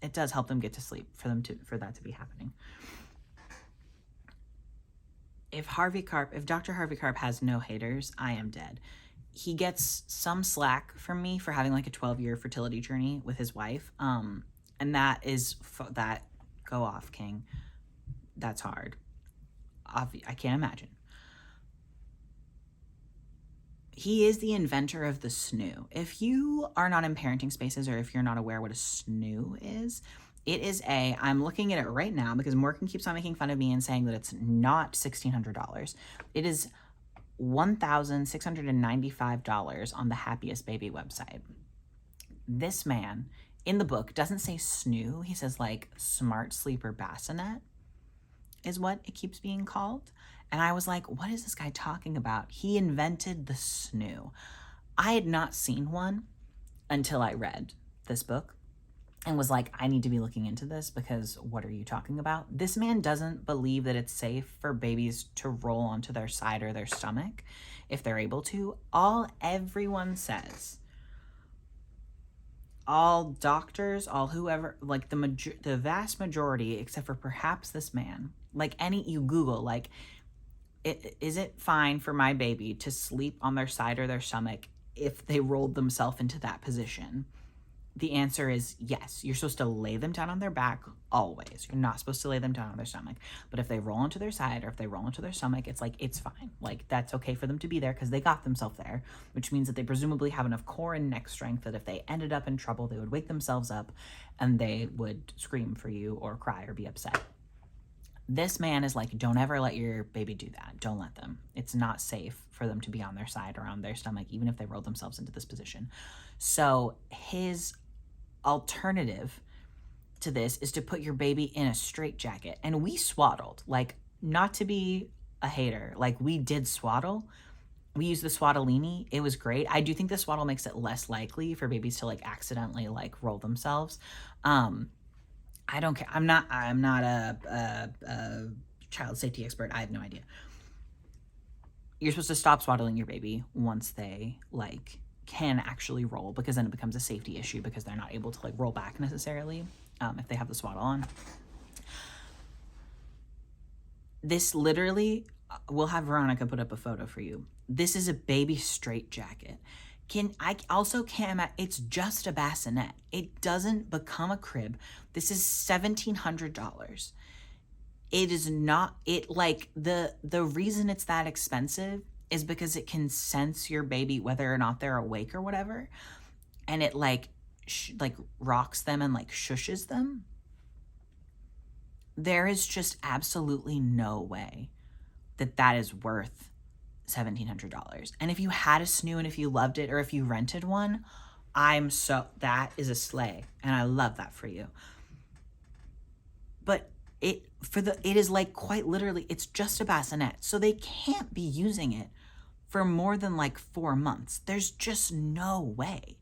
It does help them get to sleep for that to be happening. If Dr. Harvey Karp has no haters, I am dead. He gets some slack from me for having like a 12-year fertility journey with his wife. And that go off, King. That's hard. I can't imagine. He is the inventor of the snoo. If you are not in parenting spaces or if you're not aware what a snoo is, I'm looking at it right now because Morgan keeps on making fun of me and saying that it's not $1,600. It is $1,695 on the Happiest Baby website. This man in the book doesn't say snoo. He says like smart sleeper bassinet is what it keeps being called. And I was like, what is this guy talking about? He invented the snoo. I had not seen one until I read this book and was like, I need to be looking into this because what are you talking about? This man doesn't believe that it's safe for babies to roll onto their side or their stomach if they're able to. Everyone says, all doctors, all whoever, like the vast majority, except for perhaps this man, like you Google, like, is it fine for my baby to sleep on their side or their stomach if they rolled themselves into that position? The answer is yes. You're supposed to lay them down on their back always. You're not supposed to lay them down on their stomach. But if they roll onto their side or if they roll onto their stomach, it's like, it's fine. Like, that's okay for them to be there because they got themselves there, which means that they presumably have enough core and neck strength that if they ended up in trouble, they would wake themselves up and they would scream for you or cry or be upset. This man is like, don't ever let your baby do that. Don't let them. It's not safe for them to be on their side or on their stomach, even if they roll themselves into this position. So his alternative to this is to put your baby in a straitjacket. And we swaddled, like, not to be a hater, like we did swaddle. We used the swaddlini. It was great. I do think the swaddle makes it less likely for babies to like accidentally like roll themselves. I don't care. I'm not a child safety expert. I have no idea. You're supposed to stop swaddling your baby once they like can actually roll, because then it becomes a safety issue because they're not able to like roll back necessarily if they have the swaddle on. This literally, we'll have Veronica put up a photo for you. This is a baby straitjacket. I also can't imagine, it's just a bassinet. It doesn't become a crib. This is $1,700. it is not, it like the reason it's that expensive is because it can sense your baby whether or not they're awake or whatever, and it like like rocks them and like shushes them. There is just absolutely no way that that is worth $1,700. And if you had a snoo and if you loved it, or if you rented one, that is a slay, and I love that for you. But it is like quite literally, it's just a bassinet, so they can't be using it for more than like 4 months. There's just no way.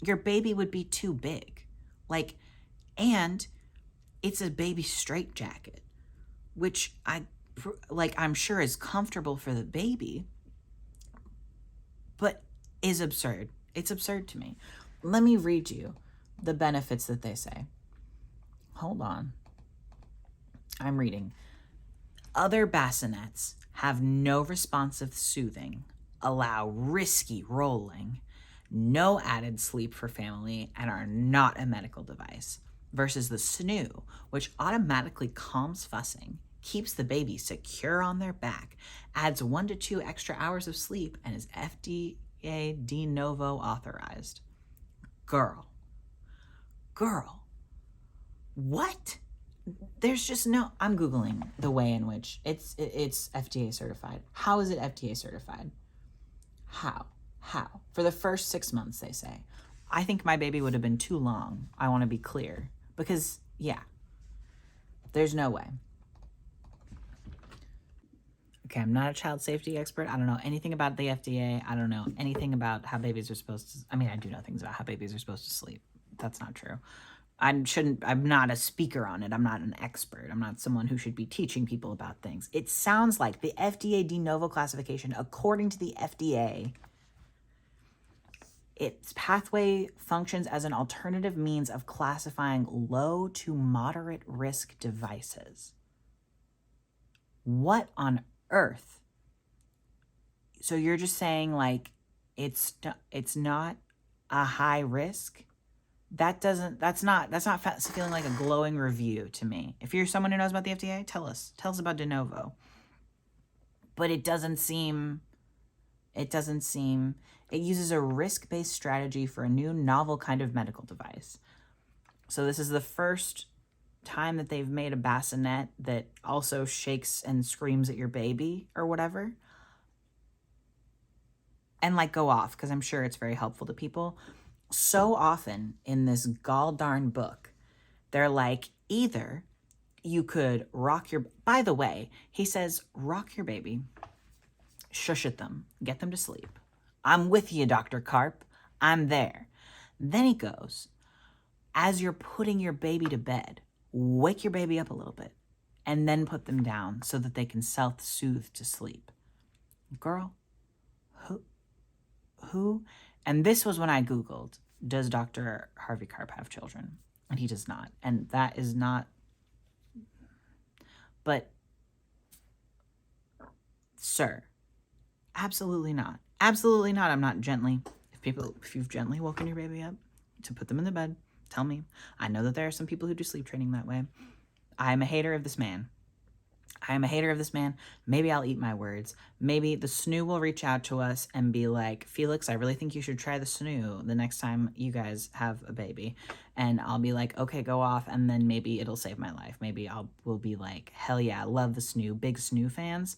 Your baby would be too big. Like, and it's a baby straitjacket, which I'm sure is comfortable for the baby, but is absurd. It's absurd to me. Let me read you the benefits that they say. Hold on. I'm reading. Other bassinets have no responsive soothing, allow risky rolling, no added sleep for family, and are not a medical device, versus the snoo, which automatically calms fussing, keeps the baby secure on their back, adds 1 to 2 extra hours of sleep, and is FDA de novo authorized. Girl, what? There's just no, I'm Googling the way in which it's FDA certified. How is it FDA certified? How? For the first 6 months, they say. I think my baby would have been too long. I want to be clear. Because, yeah, there's no way. Okay, I'm not a child safety expert. I don't know anything about the FDA. I don't know anything about how babies are supposed to, I mean, I do know things about how babies are supposed to sleep. That's not true. I'm not a speaker on it. I'm not an expert. I'm not someone who should be teaching people about things. It sounds like the FDA de novo classification, according to the FDA, its pathway functions as an alternative means of classifying low to moderate risk devices. What on earth? So you're just saying like it's not a high risk? That's not feeling like a glowing review to me. If you're someone who knows about the FDA, tell us about de novo. But it uses a risk-based strategy for a new novel kind of medical device. So this is the first time that they've made a bassinet that also shakes and screams at your baby or whatever. And like go off, because I'm sure it's very helpful to people. So often in this gall darn book, they're like, either you could by the way, he says, rock your baby, shush at them, get them to sleep. I'm with you, Dr. Karp. I'm there. Then he goes, as you're putting your baby to bed, wake your baby up a little bit and then put them down so that they can self-soothe to sleep. Girl, who? And this was when I Googled, does Dr. Harvey Karp have children? And he does not. And that is not, but sir, absolutely not. Absolutely not. I'm not gently, if you've gently woken your baby up to put them in the bed, tell me. I know that there are some people who do sleep training that way. I'm a hater of this man. Maybe I'll eat my words. Maybe the snoo will reach out to us and be like, Felix, I really think you should try the snoo the next time you guys have a baby. And I'll be like, okay, go off. And then maybe it'll save my life. Maybe we'll be like, hell yeah, love the snoo. Big snoo fans.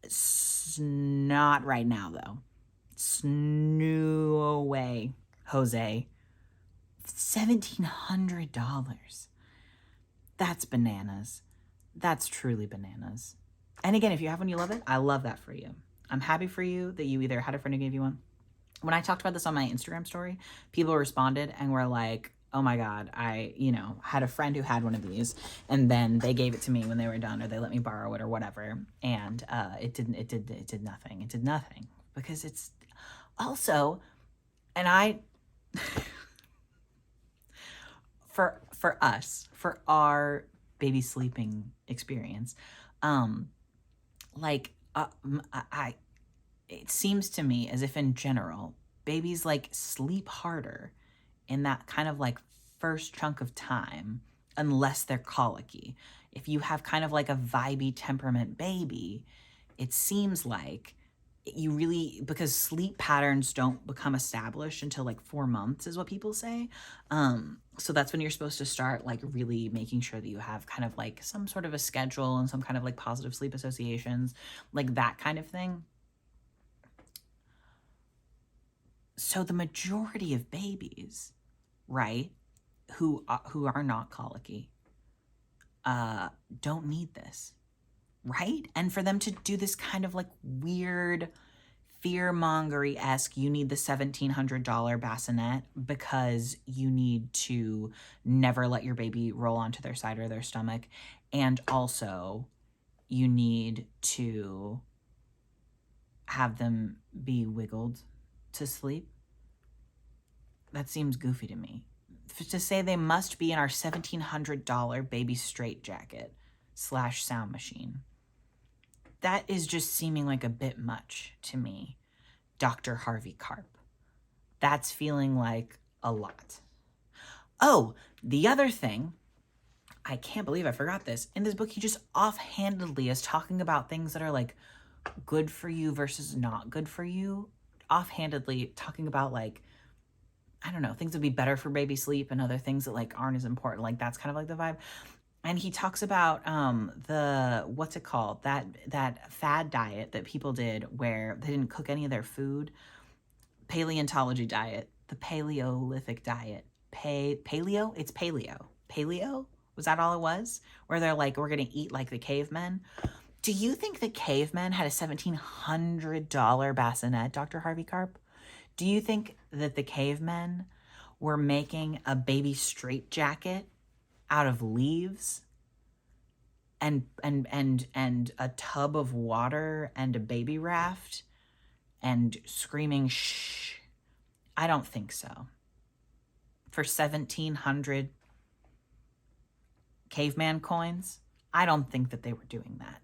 It's not right now, though. Snoo away, Jose. $1,700. That's bananas. That's truly bananas. And again, if you have one, you love it. I love that for you. I'm happy for you that you either had a friend who gave you one. When I talked about this on my Instagram story, people responded and were like, oh my God, I, had a friend who had one of these, and then they gave it to me when they were done, or they let me borrow it or whatever. And it did nothing. It did nothing because it's also, and for us, for our baby sleeping experience, it seems to me as if in general, babies like sleep harder in that kind of like first chunk of time unless they're colicky. If you have kind of like a vibey temperament baby, it seems like you really, because sleep patterns don't become established until like 4 months is what people say. So that's when you're supposed to start like really making sure that you have kind of like some sort of a schedule and some kind of like positive sleep associations, like that kind of thing. So the majority of babies, right, who are not colicky, don't need this, right? And for them to do this kind of like weird fear-mongery-esque, you need the $1,700 bassinet because you need to never let your baby roll onto their side or their stomach, and also you need to have them be wiggled to sleep. That seems goofy to me. To say they must be in our $1,700 baby straitjacket / sound machine. That is just seeming like a bit much to me, Dr. Harvey Karp. That's feeling like a lot. Oh, the other thing, I can't believe I forgot this. In this book, he just offhandedly is talking about things that are like good for you versus not good for you. Offhandedly talking about like, I don't know, things that would be better for baby sleep and other things that like aren't as important. Like that's kind of like the vibe. And he talks about what's it called? That fad diet that people did where they didn't cook any of their food. Paleontology diet, the Paleolithic diet. Paleo? It's paleo. Paleo? Was that all it was? Where they're like, we're going to eat like the cavemen. Do you think the cavemen had a $1,700 bassinet, Dr. Harvey Karp? Do you think that the cavemen were making a baby straitjacket out of leaves and a tub of water and a baby raft and screaming shh? I don't think so. For 1,700 caveman coins, I don't think that they were doing that.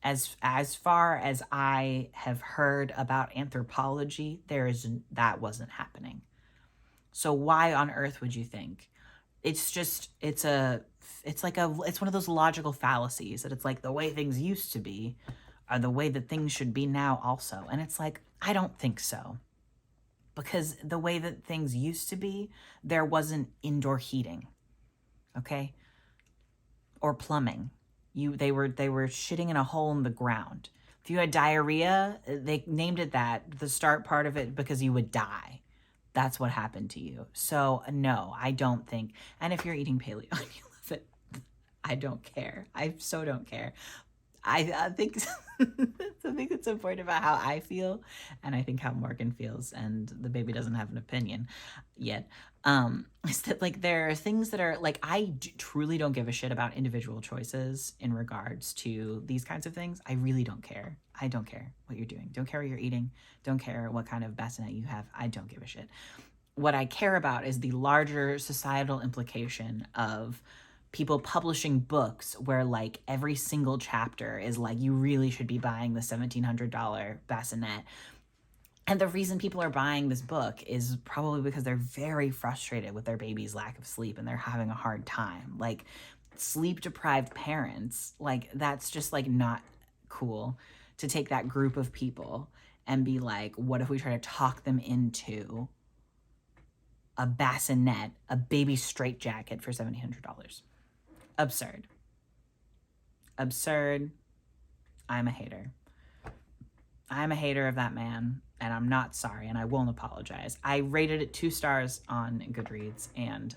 As far as I have heard about anthropology, that wasn't happening. So why on earth would you think? It's one of those logical fallacies that it's like the way things used to be are the way that things should be now also. And it's like, I don't think so. Because the way that things used to be, there wasn't indoor heating. Okay? Or plumbing. They were shitting in a hole in the ground. If you had diarrhea, they named it that, the start part of it, because you would die. That's what happened to you. So no, I don't think. And if you're eating paleo and you love it, I don't care. I so don't care. I think something that's important about how I feel, and I think how Morgan feels, and the baby doesn't have an opinion yet, is that like there are things that are like, truly don't give a shit about individual choices in regards to these kinds of things. I really don't care. I don't care what you're doing. Don't care what you're eating. Don't care what kind of bassinet you have. I don't give a shit. What I care about is the larger societal implication of people publishing books where like every single chapter is like, you really should be buying the $1,700 bassinet. And the reason people are buying this book is probably because they're very frustrated with their baby's lack of sleep and they're having a hard time. Like sleep deprived parents, like that's just like not cool to take that group of people and be like, what if we try to talk them into a bassinet, a baby straitjacket for $1,700? Absurd. Absurd. I'm a hater. I'm a hater of that man, and I'm not sorry, and I won't apologize. I rated it 2 stars on Goodreads, and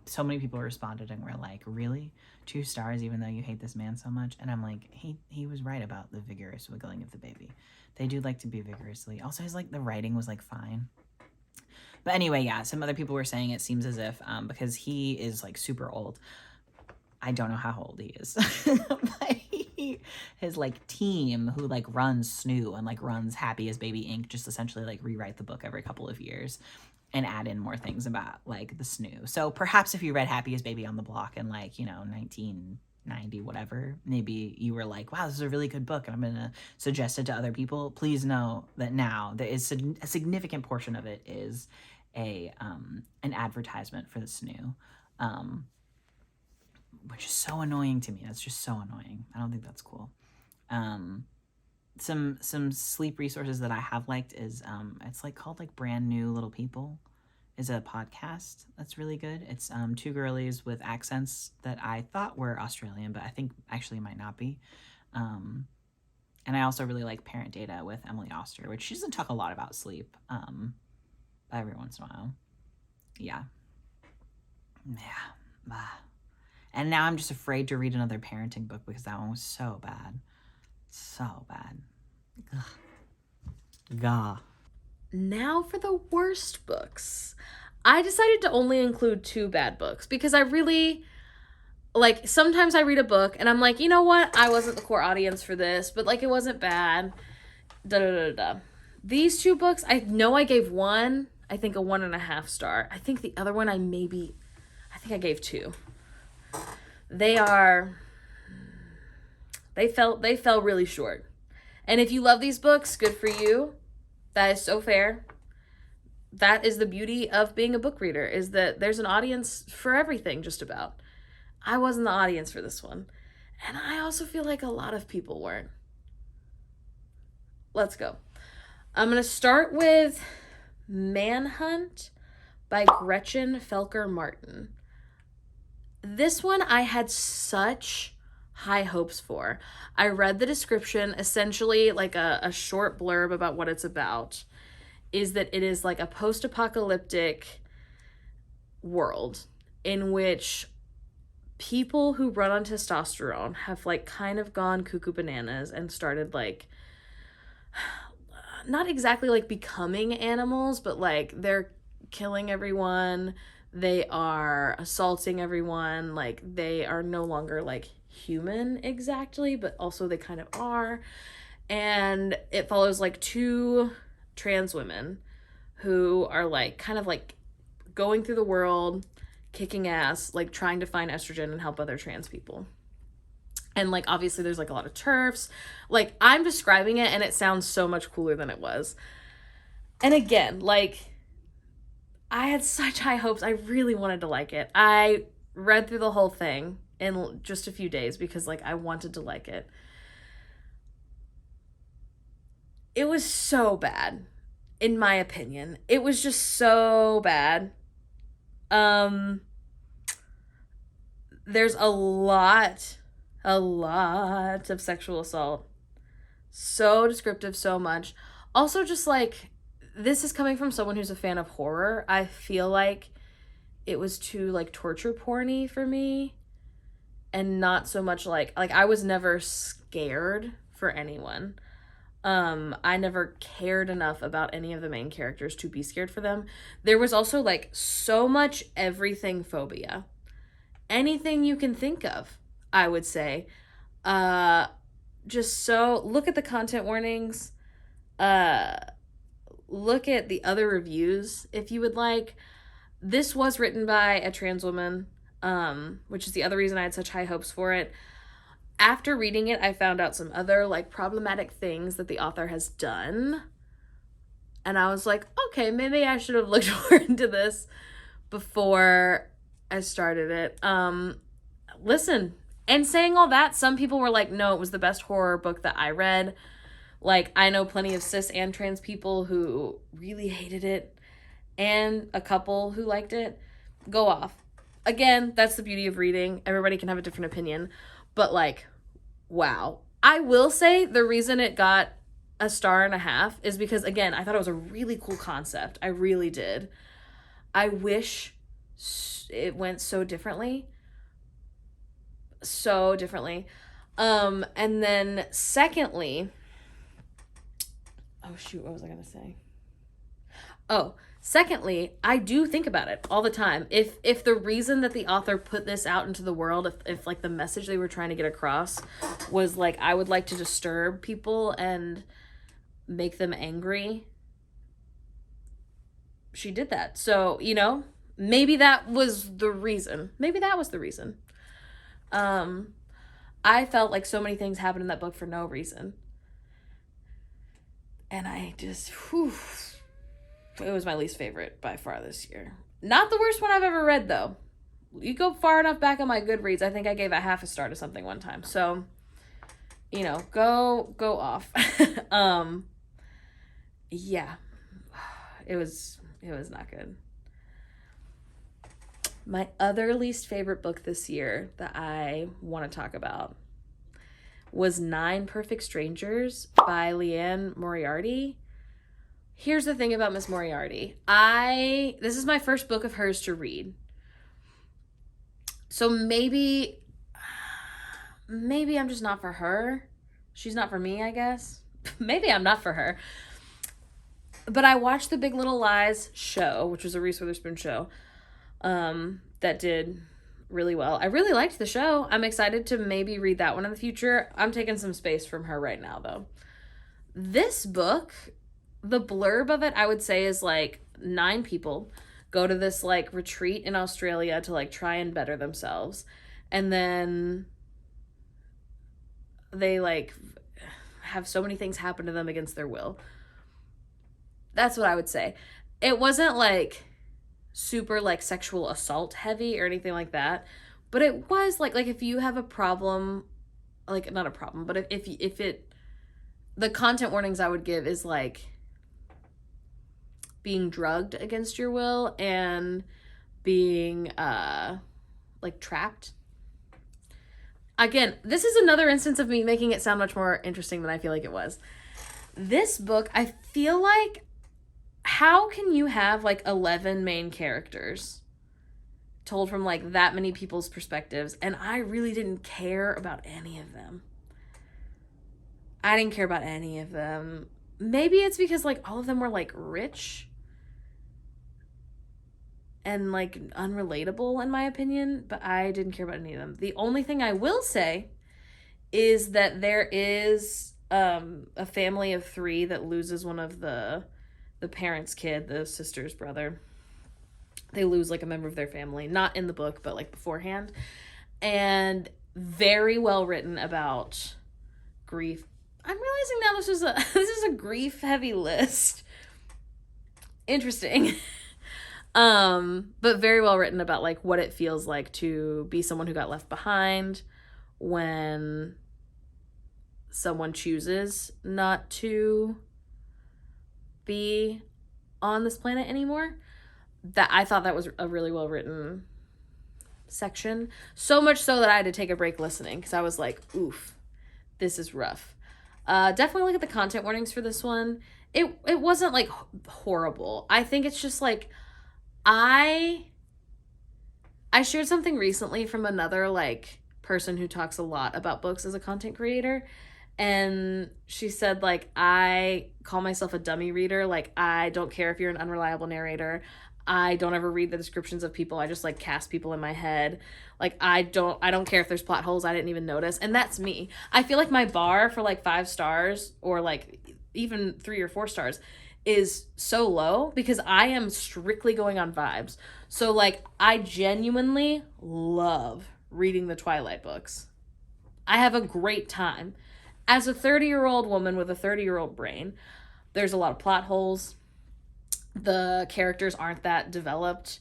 so many people responded and were like, really? 2 stars even though you hate this man so much? And I'm like, he was right about the vigorous wiggling of the baby. They do like to be vigorously. Also, the writing was like fine. But anyway, yeah, some other people were saying it seems as if, because he is like super old, I don't know how old he is, but his like team who like runs SNOO and like runs Happy as Baby Inc. just essentially like rewrite the book every couple of years and add in more things about like the SNOO. So perhaps if you read Happy as Baby on the Block in like, 1990, whatever, maybe you were like, wow, this is a really good book and I'm gonna suggest it to other people. Please know that now there is a significant portion of it is an advertisement for the SNOO. which is so annoying to me. That's just so annoying. I don't think that's cool. Some sleep resources that I have liked is it's like called like Brand New Little People is a podcast that's really good. It's two girlies with accents that I thought were Australian, but I think actually might not be. And I also really like Parent Data with Emily Oster, which she doesn't talk a lot about sleep, but every once in a while. Yeah. And now I'm just afraid to read another parenting book because that one was so bad. So bad. Gah. Now for the worst books. I decided to only include 2 bad books because I really, like, sometimes I read a book and I'm like, you know what? I wasn't the core audience for this, but, like, it wasn't bad. These 2 books, I know I gave one, I think a 1.5 star. I think the other one I think I gave 2. They fell really short. And if you love these books, good for you. That is so fair. That is the beauty of being a book reader, is that there's an audience for everything, just about. I wasn't the audience for this one. And I also feel like a lot of people weren't. Let's go. I'm going to start with Manhunt by Gretchen Felker Martin. This one I had such high hopes for. I read the description, essentially like a short blurb about what it's about, is that it is like a post-apocalyptic world in which people who run on testosterone have like kind of gone cuckoo bananas and started like, not exactly like becoming animals, but like they're killing everyone, they are assaulting everyone, like they are no longer like human exactly, but also they kind of are. And it follows like 2 trans women who are like kind of like going through the world, kicking ass, like trying to find estrogen and help other trans people. And like obviously there's like a lot of TERFs. Like I'm describing it and it sounds so much cooler than it was. And again, like I had such high hopes. I really wanted to like it. I read through the whole thing in just a few days because like I wanted to like it. It was so bad, in my opinion. It was just so bad. There's a lot of sexual assault. So descriptive, so much. Also just like, this is coming from someone who's a fan of horror. I feel like it was too like torture porny for me. And not so much like I was never scared for anyone. I never cared enough about any of the main characters to be scared for them. There was also like so much everything phobia. Anything you can think of, I would say. Just so, look at the content warnings. Look at the other reviews if you would like. This was written by a trans woman, which is the other reason I had such high hopes for it. After reading it, I found out some other like problematic things that the author has done. And I was like, okay, maybe I should have looked more into this before I started it. Listen, and saying all that, some people were like, no, it was the best horror book that I read. Like, I know plenty of cis and trans people who really hated it, and a couple who liked it. Go off. Again, that's the beauty of reading. Everybody can have a different opinion. But, like, wow. I will say the reason it got a 1.5 stars is because, again, I thought it was a really cool concept. I really did. I wish it went so differently. So differently. And then, secondly... Oh, shoot, what was I going to say? Oh, secondly, I do think about it all the time. If the reason that the author put this out into the world, if like the message they were trying to get across was like, I would like to disturb people and make them angry, she did that. So, you know, maybe that was the reason. Maybe that was the reason. I felt like so many things happened in that book for no reason. And I just, it was my least favorite by far this year. Not the worst one I've ever read, though. you go far enough back on my Goodreads, I think I gave it half a star to something one time. So, you know, go off. Yeah. It was not good. My other least favorite book this year that I want to talk about was 9 Perfect Strangers by Leanne Moriarty. Here's the thing about Miss Moriarty. This is my first book of hers to read. So maybe I'm just not for her. She's not for me, I guess. Maybe I'm not for her. But I watched the Big Little Lies show, which was a Reese Witherspoon show, that did really well. I really liked the show. I'm excited to maybe read that one in the future. I'm taking some space from her right now, though. This book, the blurb of it, I would say, is like 9 people go to this like retreat in Australia to like try and better themselves. And then they like have so many things happen to them against their will. That's what I would say. It wasn't like super like sexual assault heavy or anything like that, but it was like if you have a problem, like not a problem, but if it, the content warnings I would give is like being drugged against your will and being like trapped. Again, this is another instance of me making it sound much more interesting than I feel like it was. This book, I feel like, how can you have like 11 main characters told from like that many people's perspectives, and I really didn't care about any of them. I didn't care about any of them. Maybe it's because like all of them were like rich and like unrelatable in my opinion, but I didn't care about any of them. The only thing I will say is that there is a family of 3 that loses one of the parents' kid, the sister's brother. They lose like a member of their family, not in the book, but like beforehand. And very well written about grief. I'm realizing now this is a grief heavy list. Interesting. But very well written about like what it feels like to be someone who got left behind when someone chooses not to be on this planet anymore. That I thought that was a really well written section. So much so that I had to take a break listening because I was like, oof, this is rough. Definitely look at the content warnings for this one. It wasn't like horrible. I think it's just like I shared something recently from another like person who talks a lot about books as a content creator. And she said, like, I call myself a dummy reader. Like, I don't care if you're an unreliable narrator. I don't ever read the descriptions of people. I just, like, cast people in my head. Like, I don't care if there's plot holes I didn't even notice. And that's me. I feel like my bar for, like, 5 stars or, like, even 3 or 4 stars is so low because I am strictly going on vibes. So, like, I genuinely love reading the Twilight books. I have a great time. As a 30-year-old woman with a 30-year-old brain, there's a lot of plot holes. The characters aren't that developed.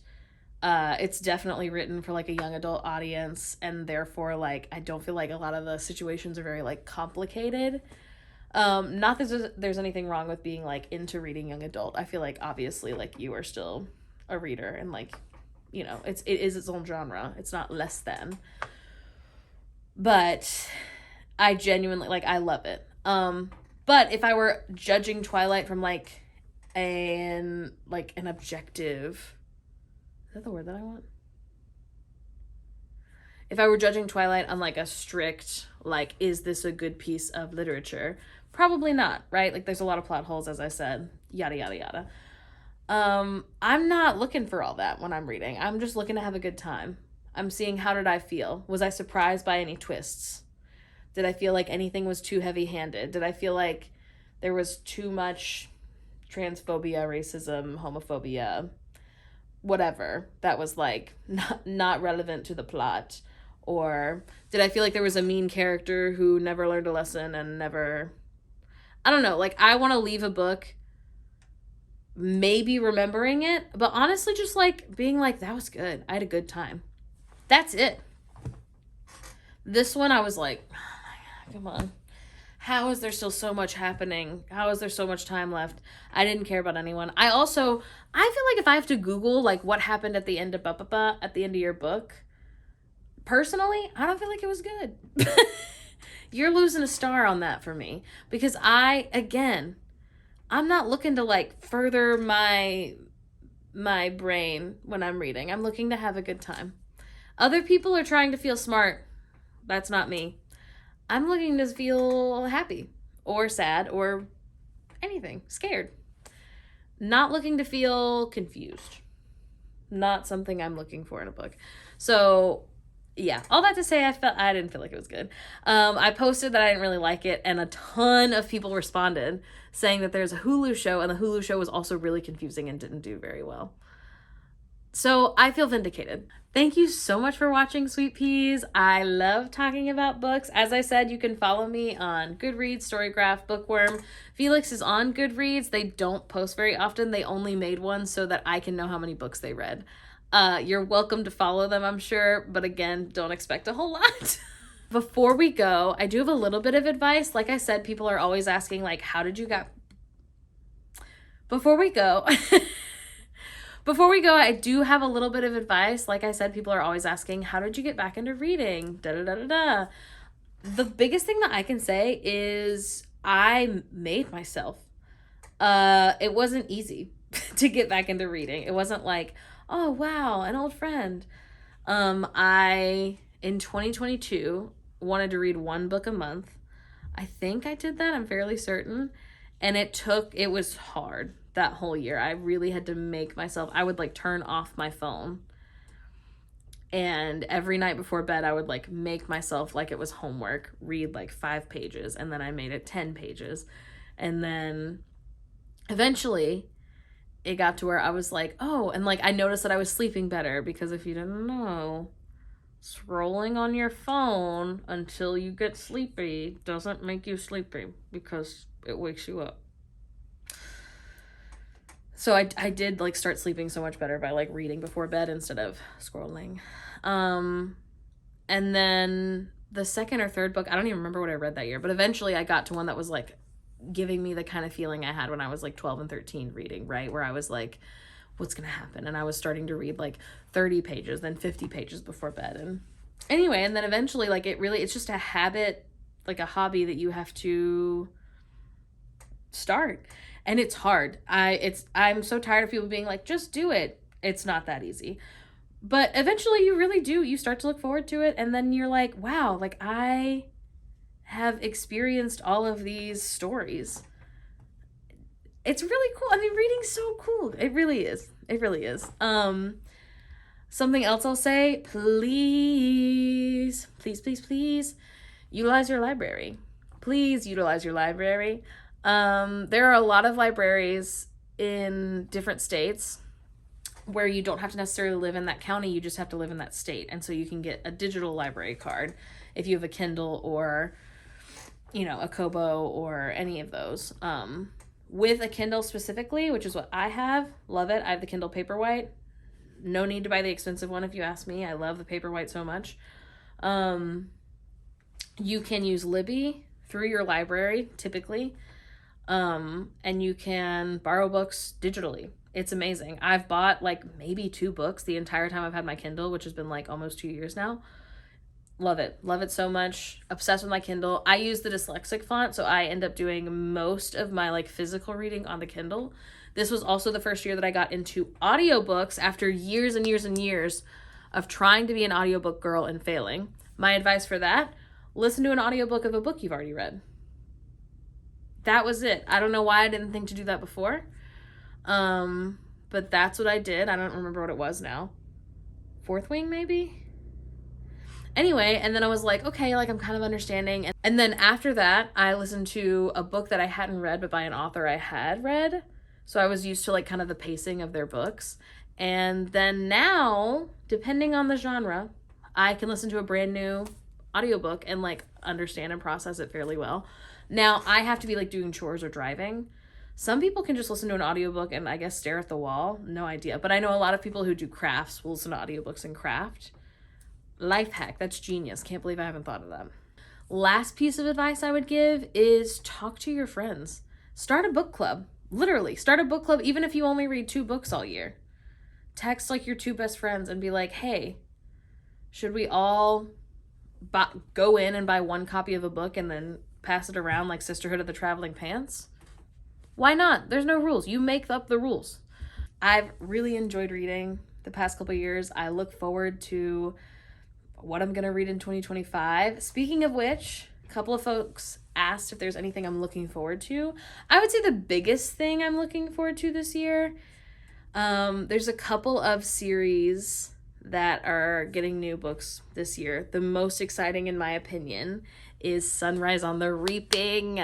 It's definitely written for like a young adult audience, and therefore like I don't feel like a lot of the situations are very like complicated. Not that there's anything wrong with being like into reading young adult. I feel like obviously like you are still a reader and like, you know, it is its own genre. It's not less than. But I genuinely, like, I love it. But if I were judging Twilight from, like, an objective... Is that the word that I want? If I were judging Twilight on, like, a strict, like, is this a good piece of literature? Probably not, right? Like, there's a lot of plot holes, as I said. Yada, yada, yada. I'm not looking for all that when I'm reading. I'm just looking to have a good time. I'm seeing how did I feel? Was I surprised by any twists? Did I feel like anything was too heavy-handed? Did I feel like there was too much transphobia, racism, homophobia, whatever that was like not relevant to the plot? Or did I feel like there was a mean character who never learned a lesson and never... I don't know. Like, I want to leave a book maybe remembering it, but honestly just like being like, that was good. I had a good time. That's it. This one I was like, oh my God, come on. How is there still so much happening? How is there so much time left? I didn't care about anyone. I feel like if I have to Google like what happened at the end of at the end of your book, personally, I don't feel like it was good. You're losing a star on that for me, because I'm not looking to like further my brain when I'm reading. I'm looking to have a good time. Other people are trying to feel smart. That's not me. I'm looking to feel happy or sad or anything, scared. Not looking to feel confused. Not something I'm looking for in a book. So yeah, all that to say, I didn't feel like it was good. I posted that I didn't really like it, and a ton of people responded saying that there's a Hulu show, and the Hulu show was also really confusing and didn't do very well. So I feel vindicated. Thank you so much for watching, Sweet Peas. I love talking about books. As I said, you can follow me on Goodreads, Storygraph, Bookworm. Felix is on Goodreads. They don't post very often. They only made one so that I can know how many books they read. You're welcome to follow them, I'm sure, but again, don't expect a whole lot. Before we go, I do have a little bit of advice. Like I said, people are always asking, like, how did you get... Before we go, I do have a little bit of advice. Like I said, people are always asking, how did you get back into reading? Da-da-da-da-da. The biggest thing that I can say is I made myself. It wasn't easy to get back into reading. It wasn't like, oh, wow, an old friend. I, in 2022, wanted to read 1 book a month. I think I did that. I'm fairly certain. And it was hard that whole year. I really had to make myself, I would like turn off my phone. And every night before bed, I would like make myself like it was homework, read like 5 pages. And then I made it 10 pages. And then eventually it got to where I was like, oh, and like I noticed that I was sleeping better, because if you didn't know, scrolling on your phone until you get sleepy doesn't make you sleepy, because it wakes you up. So I did like start sleeping so much better by like reading before bed instead of scrolling. And then the second or third book, I don't even remember what I read that year, but eventually I got to one that was like giving me the kind of feeling I had when I was like 12 and 13 reading, right? Where I was like, what's going to happen? And I was starting to read like 30 pages, then 50 pages before bed. And anyway, and then eventually like it's just a habit, like a hobby that you have to start. And it's hard. I'm so tired of people being like, just do it. It's not that easy. But eventually you really do. You start to look forward to it. And then you're like, wow, like I have experienced all of these stories. It's really cool. I mean, reading's so cool. It really is. It really is. Something else I'll say, please utilize your library. Please utilize your library. There are a lot of libraries in different states where you don't have to necessarily live in that county, you just have to live in that state. And so you can get a digital library card if you have a Kindle or, a Kobo or any of those. With a Kindle specifically, which is what I have, love it. I have the Kindle Paperwhite. No need to buy the expensive one if you ask me. I love the Paperwhite so much. You can use Libby through your library, typically. And you can borrow books digitally. It's amazing. I've bought like maybe 2 books the entire time I've had my Kindle, which has been like almost 2 years now. Love it. Love it so much. Obsessed with my Kindle. I use the dyslexic font, so I end up doing most of my like physical reading on the Kindle. This was also the first year that I got into audiobooks after years and years and years of trying to be an audiobook girl and failing. My advice for that, listen to an audiobook of a book you've already read. That was it. I don't know why I didn't think to do that before. But that's what I did. I don't remember what it was now. Fourth Wing, maybe? Anyway, and then I was like, okay, like I'm kind of understanding. And then after that, I listened to a book that I hadn't read, but by an author I had read. So I was used to like kind of the pacing of their books. And then now, depending on the genre, I can listen to a brand new audiobook and like understand and process it fairly well. Now, I have to be like doing chores or driving. Some people can just listen to an audiobook and I guess stare at the wall. No idea. But I know a lot of people who do crafts will listen to audiobooks and craft. Life hack. That's genius. Can't believe I haven't thought of that. Last piece of advice I would give is talk to your friends. Start a book club. Literally, start a book club even if you only read 2 books all year. Text like your 2 best friends and be like, hey, should we all go in and buy 1 copy of a book and then pass it around like Sisterhood of the Traveling Pants? Why not? There's no rules. You make up the rules. I've really enjoyed reading the past couple years. I look forward to what I'm going to read in 2025. Speaking of which, a couple of folks asked if there's anything I'm looking forward to. I would say the biggest thing I'm looking forward to this year, there's a couple of series that are getting new books this year. The most exciting, in my opinion, is Sunrise on the Reaping,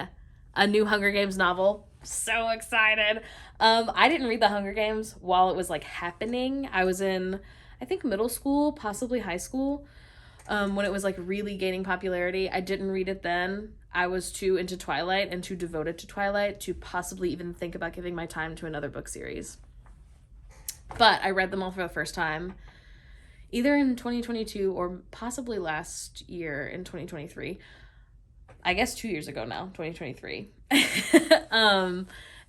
a new Hunger Games novel. So excited. I didn't read the Hunger Games while it was like happening. I was in, I think, middle school, possibly high school, when it was like really gaining popularity. I didn't read it then. I was too into Twilight and too devoted to Twilight to possibly even think about giving my time to another book series. But I read them all for the first time, either in 2022 or possibly last year in 2023. I guess 2 years ago now, 2023.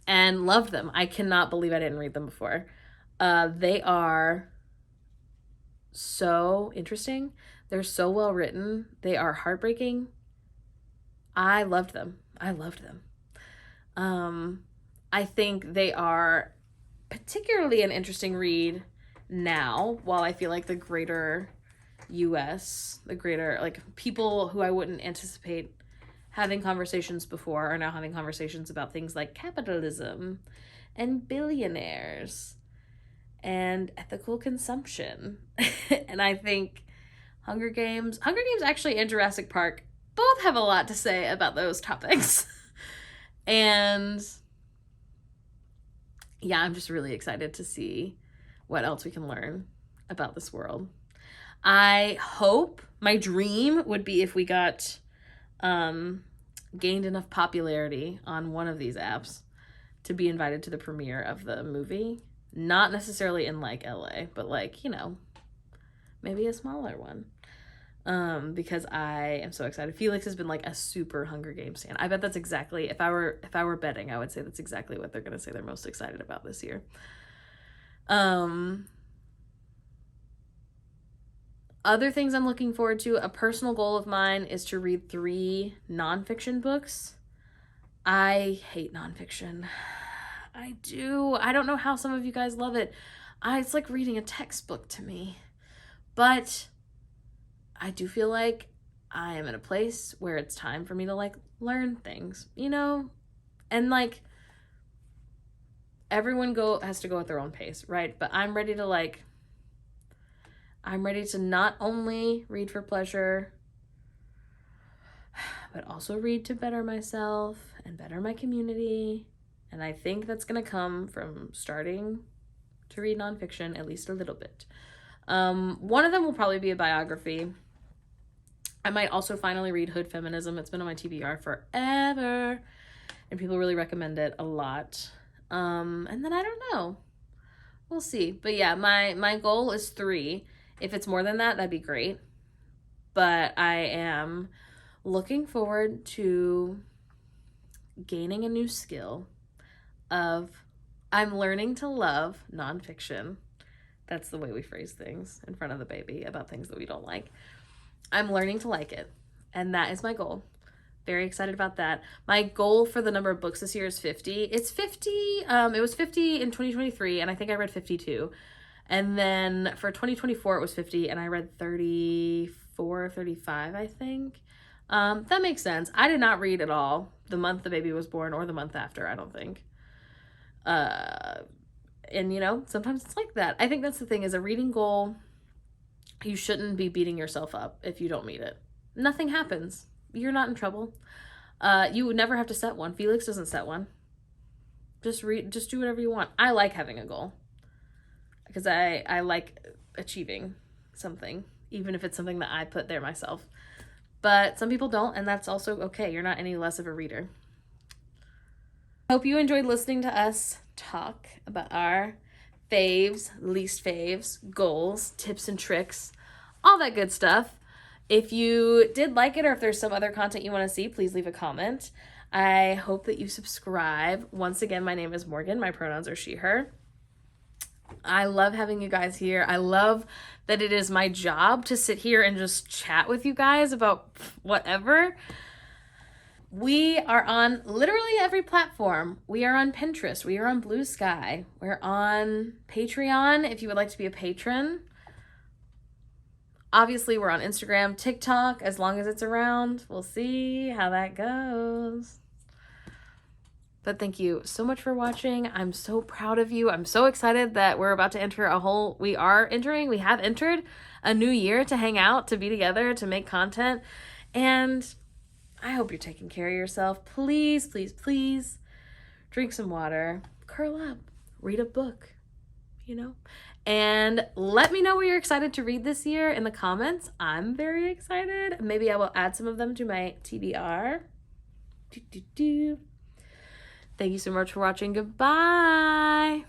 And loved them. I cannot believe I didn't read them before. They are so interesting. They're so well written. They are heartbreaking. I loved them. I think they are particularly an interesting read now, while I feel like the greater US, the greater, like, people who I wouldn't anticipate having conversations before are now having conversations about things like capitalism and billionaires and ethical consumption. And I think Hunger Games actually, and Jurassic Park both have a lot to say about those topics. And yeah, I'm just really excited to see what else we can learn about this world. I hope, my dream would be if we got gained enough popularity on one of these apps to be invited to the premiere of the movie. Not necessarily in like LA, but like, you know, maybe a smaller one. Because I am so excited. Felix has been like a super Hunger Games fan. I bet that's exactly, if I were betting, I would say that's exactly what they're gonna say they're most excited about this year. Other things I'm looking forward to, a personal goal of mine is to read 3 nonfiction books. I hate nonfiction. I do. I don't know how some of you guys love it. It's like reading a textbook to me. But I do feel like I am in a place where it's time for me to like learn things, you know? And like, everyone has to go at their own pace, right? But I'm ready to not only read for pleasure, but also read to better myself and better my community. And I think that's going to come from starting to read nonfiction at least a little bit. One of them will probably be a biography. I might also finally read Hood Feminism. It's been on my TBR forever, and people really recommend it a lot. And then I don't know. We'll see. But yeah, my goal is 3. If it's more than that, that'd be great. But I am looking forward to gaining a new skill of, I'm learning to love nonfiction. That's the way we phrase things in front of the baby about things that we don't like. I'm learning to like it. And that is my goal. Very excited about that. My goal for the number of books this year is 50. It's 50. It was 50 in 2023, and I think I read 52. And then for 2024, it was 50, and I read 34, 35, I think. That makes sense. I did not read at all the month the baby was born or the month after, I don't think. And, you know, sometimes it's like that. I think that's the thing, is a reading goal, you shouldn't be beating yourself up if you don't meet it. Nothing happens. You're not in trouble. You would never have to set one. Felix doesn't set one. Just do whatever you want. I like having a goal, because I like achieving something, even if it's something that I put there myself. But some people don't, and that's also okay. You're not any less of a reader. Hope you enjoyed listening to us talk about our faves, least faves, goals, tips and tricks all that good stuff. If you did like it or if there's some other content you want to see, please leave a comment. I hope that you subscribe. Once again, my name is Morgan. My pronouns are she, her. I love having you guys here. I love that it is my job to sit here and just chat with you guys about whatever. We are on literally every platform. We are on Pinterest. We are on Blue Sky. We're on Patreon if you would like to be a patron. Obviously, we're on Instagram, TikTok, as long as it's around. We'll see how that goes. But thank you so much for watching. I'm so proud of you. I'm so excited that we're about to enter we have entered a new year to hang out, to be together, to make content. And I hope you're taking care of yourself. Please, please, please drink some water, curl up, read a book, and let me know what you're excited to read this year in the comments. I'm very excited. Maybe I will add some of them to my TBR. Thank you so much for watching. Goodbye.